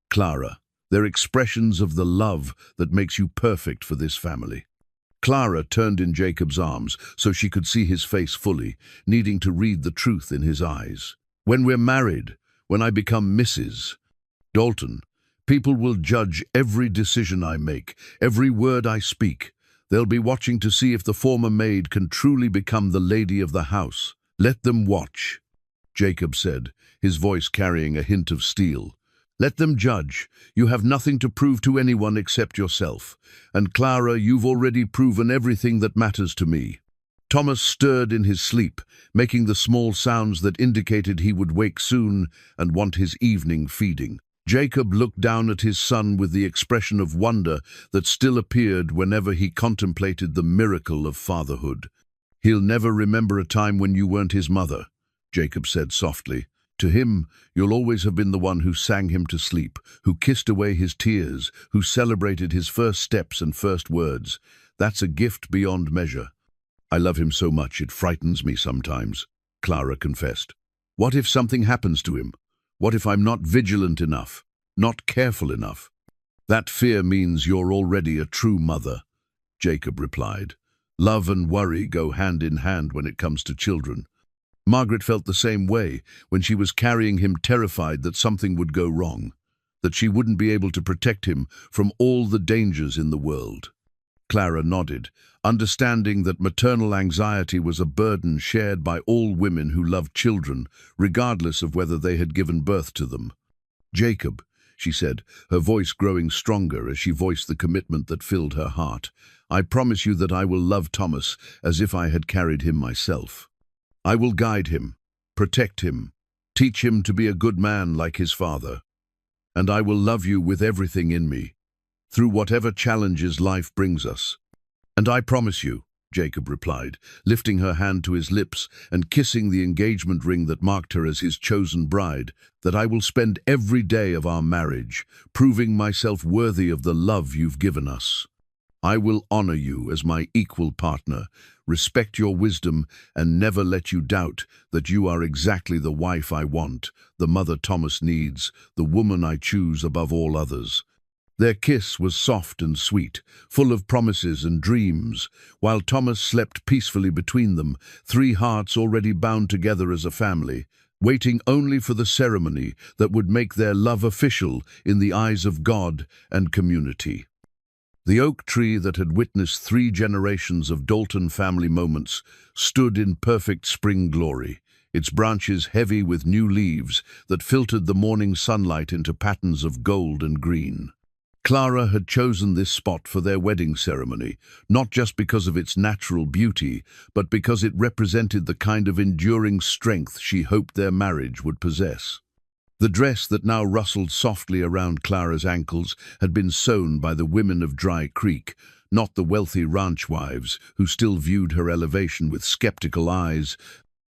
Speaker 1: Clara. They're expressions of the love that makes you perfect for this family." Clara turned in Jacob's arms so she could see his face fully, needing to read the truth in his eyes. "When we're married, when I become Mrs. Dalton, people will judge every decision I make, every word I speak. They'll be watching to see if the former maid can truly become the lady of the house. Let them watch," Jacob said, his voice carrying a hint of steel. "Let them judge. You have nothing to prove to anyone except yourself. And Clara, you've already proven everything that matters to me." Thomas stirred in his sleep, making the small sounds that indicated he would wake soon and want his evening feeding. Jacob looked down at his son with the expression of wonder that still appeared whenever he contemplated the miracle of fatherhood. "He'll never remember a time when you weren't his mother," Jacob said softly. "To him, you'll always have been the one who sang him to sleep, who kissed away his tears, who celebrated his first steps and first words. That's a gift beyond measure. I love him so much it frightens me sometimes, Clara confessed. What if something happens to him? What if I'm not vigilant enough, not careful enough? That fear means you're already a true mother, Jacob replied. Love and worry go hand in hand when it comes to children. Margaret felt the same way when she was carrying him, terrified that something would go wrong, that she wouldn't be able to protect him from all the dangers in the world. Clara nodded, understanding that maternal anxiety was a burden shared by all women who loved children, regardless of whether they had given birth to them. Jacob, she said, her voice growing stronger as she voiced the commitment that filled her heart, I promise you that I will love Thomas as if I had carried him myself. I will guide him, protect him, teach him to be a good man like his father. And I will love you with everything in me, through whatever challenges life brings us. And I promise you, Jacob replied, lifting her hand to his lips and kissing the engagement ring that marked her as his chosen bride, that I will spend every day of our marriage proving myself worthy of the love you've given us. I will honor you as my equal partner, respect your wisdom, and never let you doubt that you are exactly the wife I want, the mother Thomas needs, the woman I choose above all others. Their kiss was soft and sweet, full of promises and dreams, while Thomas slept peacefully between them, three hearts already bound together as a family, waiting only for the ceremony that would make their love official in the eyes of God and community. The oak tree that had witnessed 3 generations of Dalton family moments stood in perfect spring glory, its branches heavy with new leaves that filtered the morning sunlight into patterns of gold and green. Clara had chosen this spot for their wedding ceremony, not just because of its natural beauty, but because it represented the kind of enduring strength she hoped their marriage would possess. The dress that now rustled softly around Clara's ankles had been sewn by the women of Dry Creek, not the wealthy ranch wives who still viewed her elevation with skeptical eyes,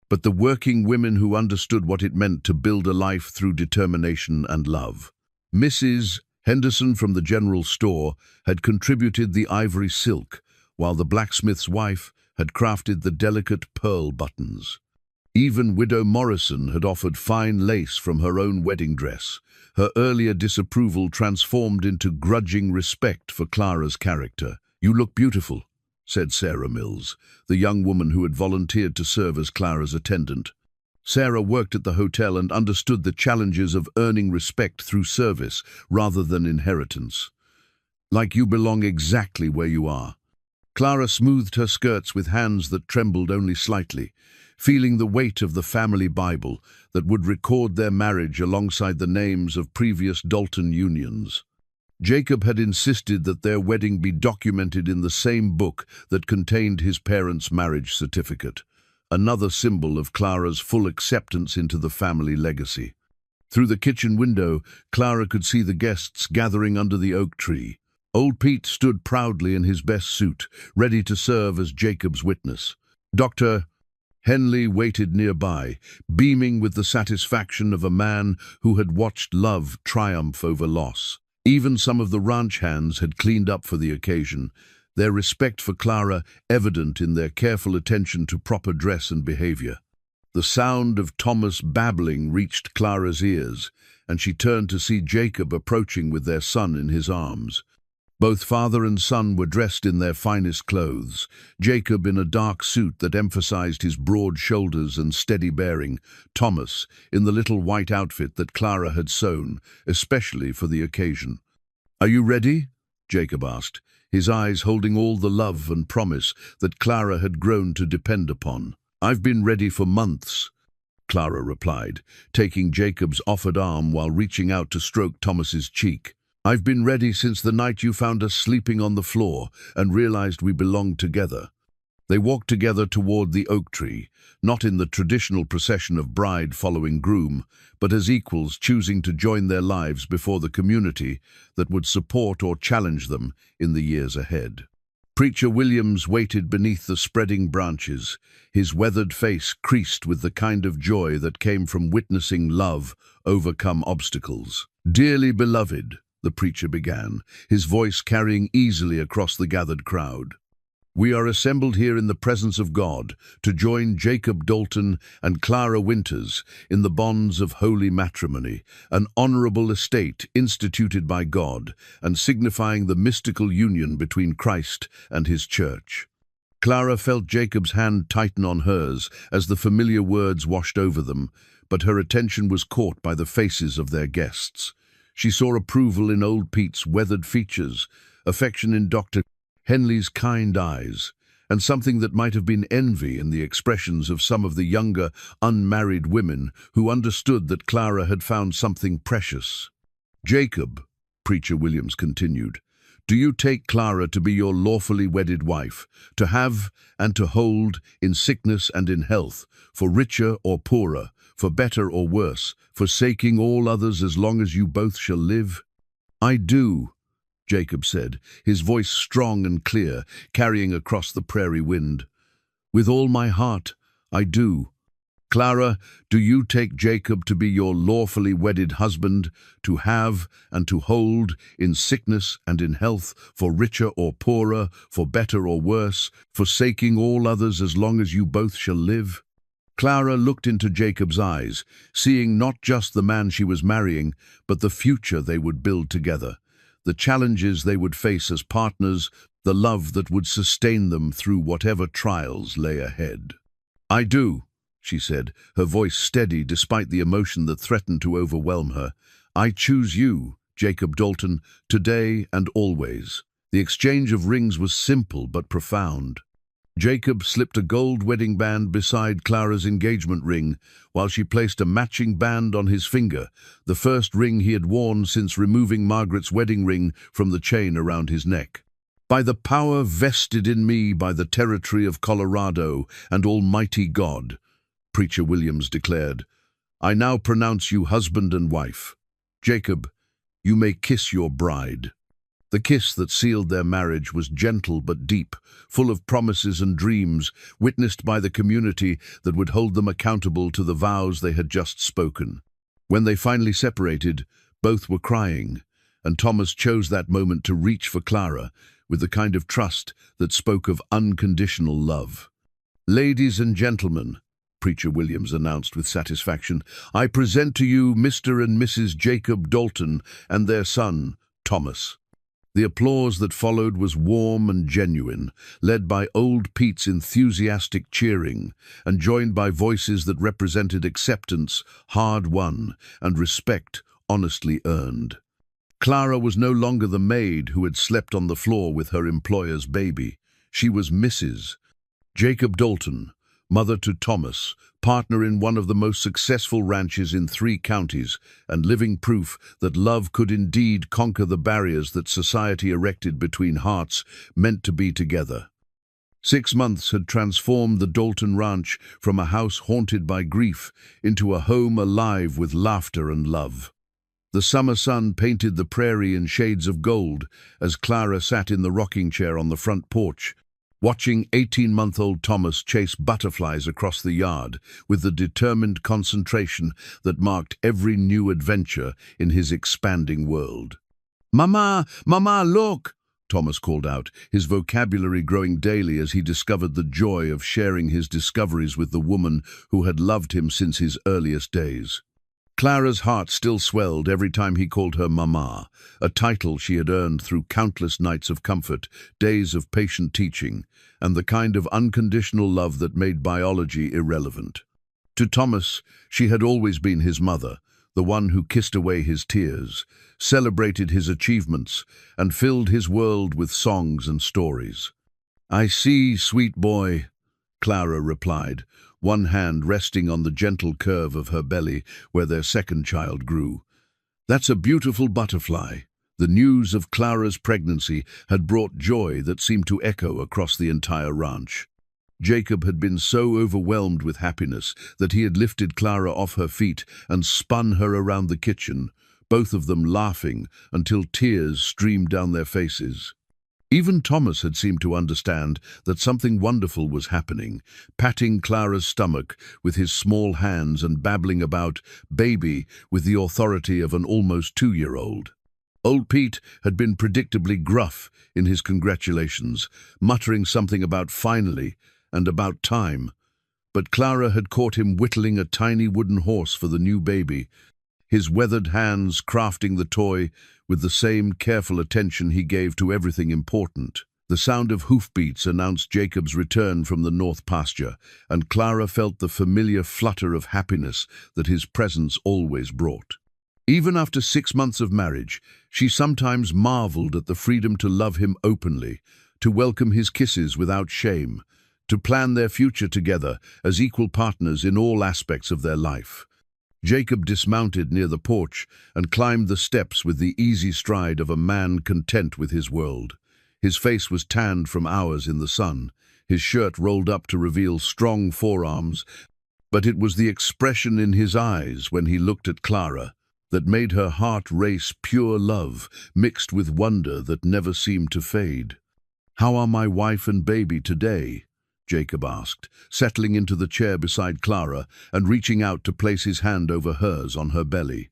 Speaker 1: but the working women who understood what it meant to build a life through determination and love. Mrs. Henderson from the general store had contributed the ivory silk, while the blacksmith's wife had crafted the delicate pearl buttons. Even Widow Morrison had offered fine lace from her own wedding dress, her earlier disapproval transformed into grudging respect for Clara's character. "You look beautiful," said Sarah Mills, the young woman who had volunteered to serve as Clara's attendant. Sarah worked at the hotel and understood the challenges of earning respect through service rather than inheritance. "Like you belong exactly where you are." Clara smoothed her skirts with hands that trembled only slightly, feeling the weight of the family Bible that would record their marriage alongside the names of previous Dalton unions. Jacob had insisted that their wedding be documented in the same book that contained his parents' marriage certificate, another symbol of Clara's full acceptance into the family legacy. Through the kitchen window, Clara could see the guests gathering under the oak tree. Old Pete stood proudly in his best suit, ready to serve as Jacob's witness. Dr. Henley waited nearby, beaming with the satisfaction of a man who had watched love triumph over loss. Even some of the ranch hands had cleaned up for the occasion, their respect for Clara evident in their careful attention to proper dress and behavior. The sound of Thomas babbling reached Clara's ears, and she turned to see Jacob approaching with their son in his arms. Both father and son were dressed in their finest clothes, Jacob in a dark suit that emphasized his broad shoulders and steady bearing, Thomas in the little white outfit that Clara had sewn, especially for the occasion. "Are you ready?" Jacob asked, his eyes holding all the love and promise that Clara had grown to depend upon. "I've been ready for months," Clara replied, taking Jacob's offered arm while reaching out to stroke Thomas's cheek. "I've been ready since the night you found us sleeping on the floor and realized we belonged together." They walked together toward the oak tree, not in the traditional procession of bride following groom, but as equals choosing to join their lives before the community that would support or challenge them in the years ahead. Preacher Williams waited beneath the spreading branches, his weathered face creased with the kind of joy that came from witnessing love overcome obstacles. "Dearly beloved," the preacher began, his voice carrying easily across the gathered crowd. We are assembled here in the presence of God to join Jacob Dalton and Clara Winters in the bonds of holy matrimony, an honorable estate instituted by God and signifying the mystical union between Christ and his church. Clara felt Jacob's hand tighten on hers as the familiar words washed over them, but her attention was caught by the faces of their guests. She saw approval in old Pete's weathered features, affection in Dr. Henley's kind eyes, and something that might have been envy in the expressions of some of the younger, unmarried women who understood that Clara had found something precious. "Jacob," Preacher Williams continued, "do you take Clara to be your lawfully wedded wife, to have and to hold in sickness and in health, for richer or poorer, for better or worse, forsaking all others as long as you both shall live?" "I do," Jacob said, his voice strong and clear, carrying across the prairie wind. "With all my heart, I do. Clara, do you take Jacob to be your lawfully wedded husband, to have and to hold in sickness and in health, for richer or poorer, for better or worse, forsaking all others as long as you both shall live?" Clara looked into Jacob's eyes, seeing not just the man she was marrying, but the future they would build together, the challenges they would face as partners, the love that would sustain them through whatever trials lay ahead. "I do," she said, her voice steady despite the emotion that threatened to overwhelm her. "I choose you, Jacob Dalton, today and always." The exchange of rings was simple but profound. Jacob slipped a gold wedding band beside Clara's engagement ring, while she placed a matching band on his finger, the first ring he had worn since removing Margaret's wedding ring from the chain around his neck. "By the power vested in me by the territory of Colorado and Almighty God," Preacher Williams declared, "I now pronounce you husband and wife. Jacob, you may kiss your bride." The kiss that sealed their marriage was gentle but deep, full of promises and dreams, witnessed by the community that would hold them accountable to the vows they had just spoken. When they finally separated, both were crying, and Thomas chose that moment to reach for Clara with the kind of trust that spoke of unconditional love. "Ladies and gentlemen," Preacher Williams announced with satisfaction, "I present to you Mr. and Mrs. Jacob Dalton and their son, Thomas." The applause that followed was warm and genuine, led by old Pete's enthusiastic cheering, and joined by voices that represented acceptance, hard-won, and respect, honestly earned. Clara was no longer the maid who had slept on the floor with her employer's baby. She was Mrs. Jacob Dalton, mother to Thomas, partner in one of the most successful ranches in 3 counties, and living proof that love could indeed conquer the barriers that society erected between hearts meant to be together. 6 months had transformed the Dalton Ranch from a house haunted by grief into a home alive with laughter and love. The summer sun painted the prairie in shades of gold as Clara sat in the rocking chair on the front porch, watching 18-month-old Thomas chase butterflies across the yard with the determined concentration that marked every new adventure in his expanding world. "Mama, Mama, look!" Thomas called out, his vocabulary growing daily as he discovered the joy of sharing his discoveries with the woman who had loved him since his earliest days. Clara's heart still swelled every time he called her Mama, a title she had earned through countless nights of comfort, days of patient teaching, and the kind of unconditional love that made biology irrelevant. To Thomas, she had always been his mother, the one who kissed away his tears, celebrated his achievements, and filled his world with songs and stories. "I see, sweet boy," Clara replied, one hand resting on the gentle curve of her belly where their second child grew. "That's a beautiful butterfly." The news of Clara's pregnancy had brought joy that seemed to echo across the entire ranch. Jacob had been so overwhelmed with happiness that he had lifted Clara off her feet and spun her around the kitchen, both of them laughing until tears streamed down their faces. Even Thomas had seemed to understand that something wonderful was happening, patting Clara's stomach with his small hands and babbling about "baby" with the authority of an almost 2-year-old. Old Pete had been predictably gruff in his congratulations, muttering something about finally and about time. But Clara had caught him whittling a tiny wooden horse for the new baby, his weathered hands crafting the toy with the same careful attention he gave to everything important. The sound of hoofbeats announced Jacob's return from the north pasture, and Clara felt the familiar flutter of happiness that his presence always brought. Even after 6 months of marriage, she sometimes marveled at the freedom to love him openly, to welcome his kisses without shame, to plan their future together as equal partners in all aspects of their life. Jacob dismounted near the porch and climbed the steps with the easy stride of a man content with his world. His face was tanned from hours in the sun, his shirt rolled up to reveal strong forearms, but it was the expression in his eyes when he looked at Clara that made her heart race pure love, mixed with wonder that never seemed to fade. "How are my wife and baby today?" Jacob asked, settling into the chair beside Clara and reaching out to place his hand over hers on her belly.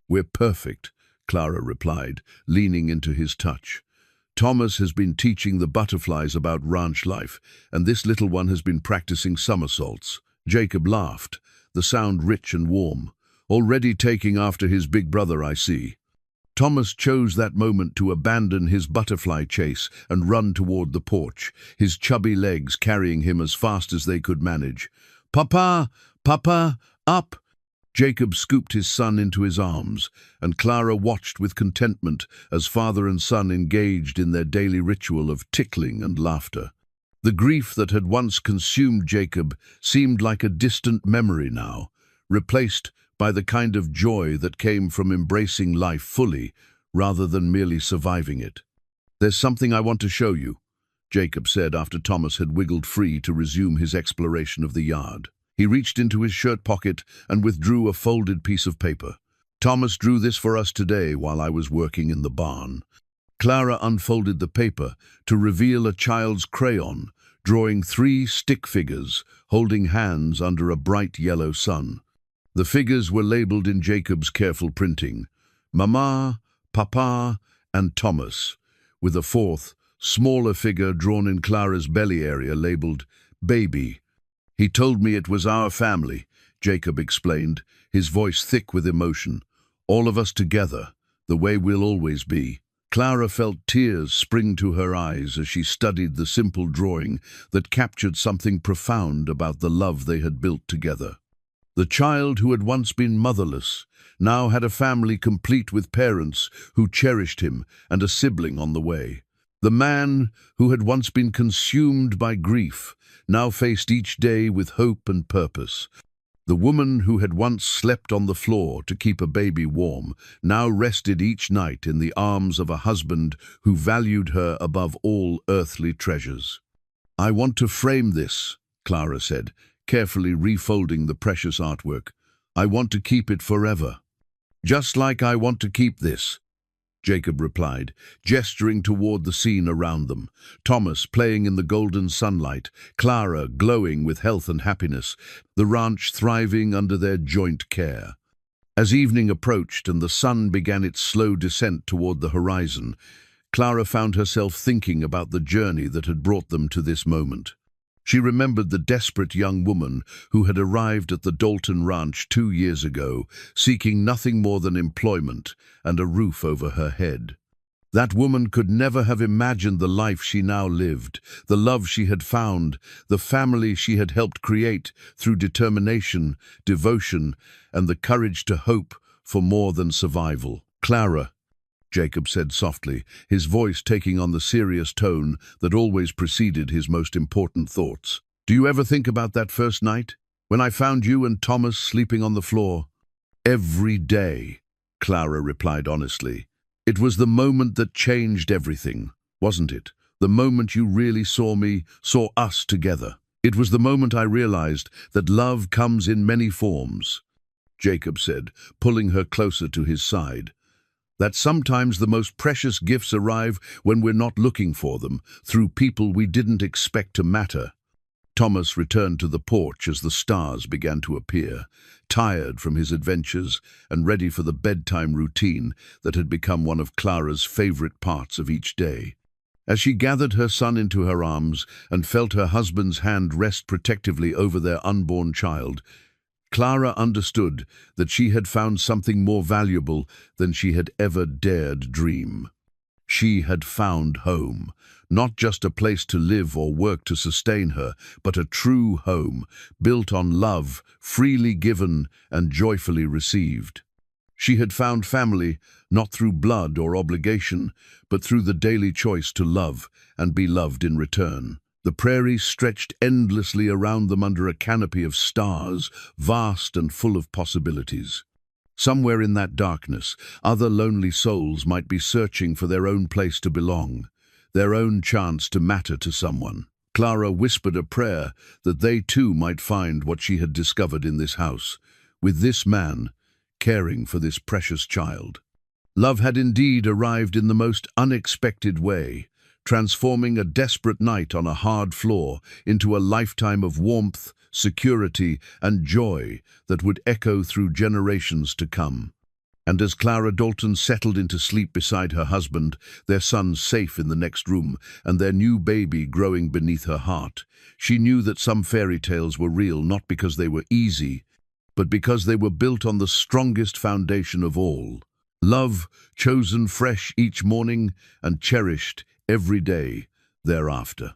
Speaker 1: "We're perfect," Clara replied, leaning into his touch. "Thomas has been teaching the butterflies about ranch life, and this little one has been practicing somersaults." Jacob laughed, the sound rich and warm. "Already taking after his big brother, I see." Thomas chose that moment to abandon his butterfly chase and run toward the porch, his chubby legs carrying him as fast as they could manage. "Papa! Papa! Up!" Jacob scooped his son into his arms, and Clara watched with contentment as father and son engaged in their daily ritual of tickling and laughter. The grief that had once consumed Jacob seemed like a distant memory now, replaced by the kind of joy that came from embracing life fully rather than merely surviving it. "There's something I want to show you," Jacob said after Thomas had wiggled free to resume his exploration of the yard. He reached into his shirt pocket and withdrew a folded piece of paper. "Thomas drew this for us today while I was working in the barn." Clara unfolded the paper to reveal a child's crayon, drawing 3 stick figures holding hands under a bright yellow sun. The figures were labeled in Jacob's careful printing: Mama, Papa, and Thomas, with a 4th, smaller figure drawn in Clara's belly area labeled Baby. "He told me it was our family," Jacob explained, his voice thick with emotion. "All of us together, the way we'll always be." Clara felt tears spring to her eyes as she studied the simple drawing that captured something profound about the love they had built together. The child who had once been motherless now had a family complete with parents who cherished him and a sibling on the way. The man who had once been consumed by grief now faced each day with hope and purpose. The woman who had once slept on the floor to keep a baby warm now rested each night in the arms of a husband who valued her above all earthly treasures. "I want to frame this," Clara said, carefully refolding the precious artwork. "I want to keep it forever." "Just like I want to keep this," Jacob replied, gesturing toward the scene around them. Thomas playing in the golden sunlight, Clara glowing with health and happiness, the ranch thriving under their joint care. As evening approached and the sun began its slow descent toward the horizon, Clara found herself thinking about the journey that had brought them to this moment. She remembered the desperate young woman who had arrived at the Dalton Ranch 2 years ago, seeking nothing more than employment and a roof over her head. That woman could never have imagined the life she now lived, the love she had found, the family she had helped create through determination, devotion, and the courage to hope for more than survival. "Clara," Jacob said softly, his voice taking on the serious tone that always preceded his most important thoughts. "Do you ever think about that first night, when I found you and Thomas sleeping on the floor?" "Every day," Clara replied honestly. "It was the moment that changed everything, wasn't it? The moment you really saw me, saw us together. It was the moment I realized that love comes in many forms," Jacob said, pulling her closer to his side. "That sometimes the most precious gifts arrive when we're not looking for them, through people we didn't expect to matter." Thomas returned to the porch as the stars began to appear, tired from his adventures and ready for the bedtime routine that had become one of Clara's favorite parts of each day. As she gathered her son into her arms and felt her husband's hand rest protectively over their unborn child, Clara understood that she had found something more valuable than she had ever dared dream. She had found home, not just a place to live or work to sustain her, but a true home, built on love, freely given and joyfully received. She had found family, not through blood or obligation, but through the daily choice to love and be loved in return. The prairies stretched endlessly around them under a canopy of stars, vast and full of possibilities. Somewhere in that darkness, other lonely souls might be searching for their own place to belong, their own chance to matter to someone. Clara whispered a prayer that they too might find what she had discovered in this house, with this man caring for this precious child. Love had indeed arrived in the most unexpected way, transforming a desperate night on a hard floor into a lifetime of warmth, security, and joy that would echo through generations to come. And as Clara Dalton settled into sleep beside her husband, their son safe in the next room, and their new baby growing beneath her heart, she knew that some fairy tales were real not because they were easy, but because they were built on the strongest foundation of all: love, chosen fresh each morning and cherished every day thereafter.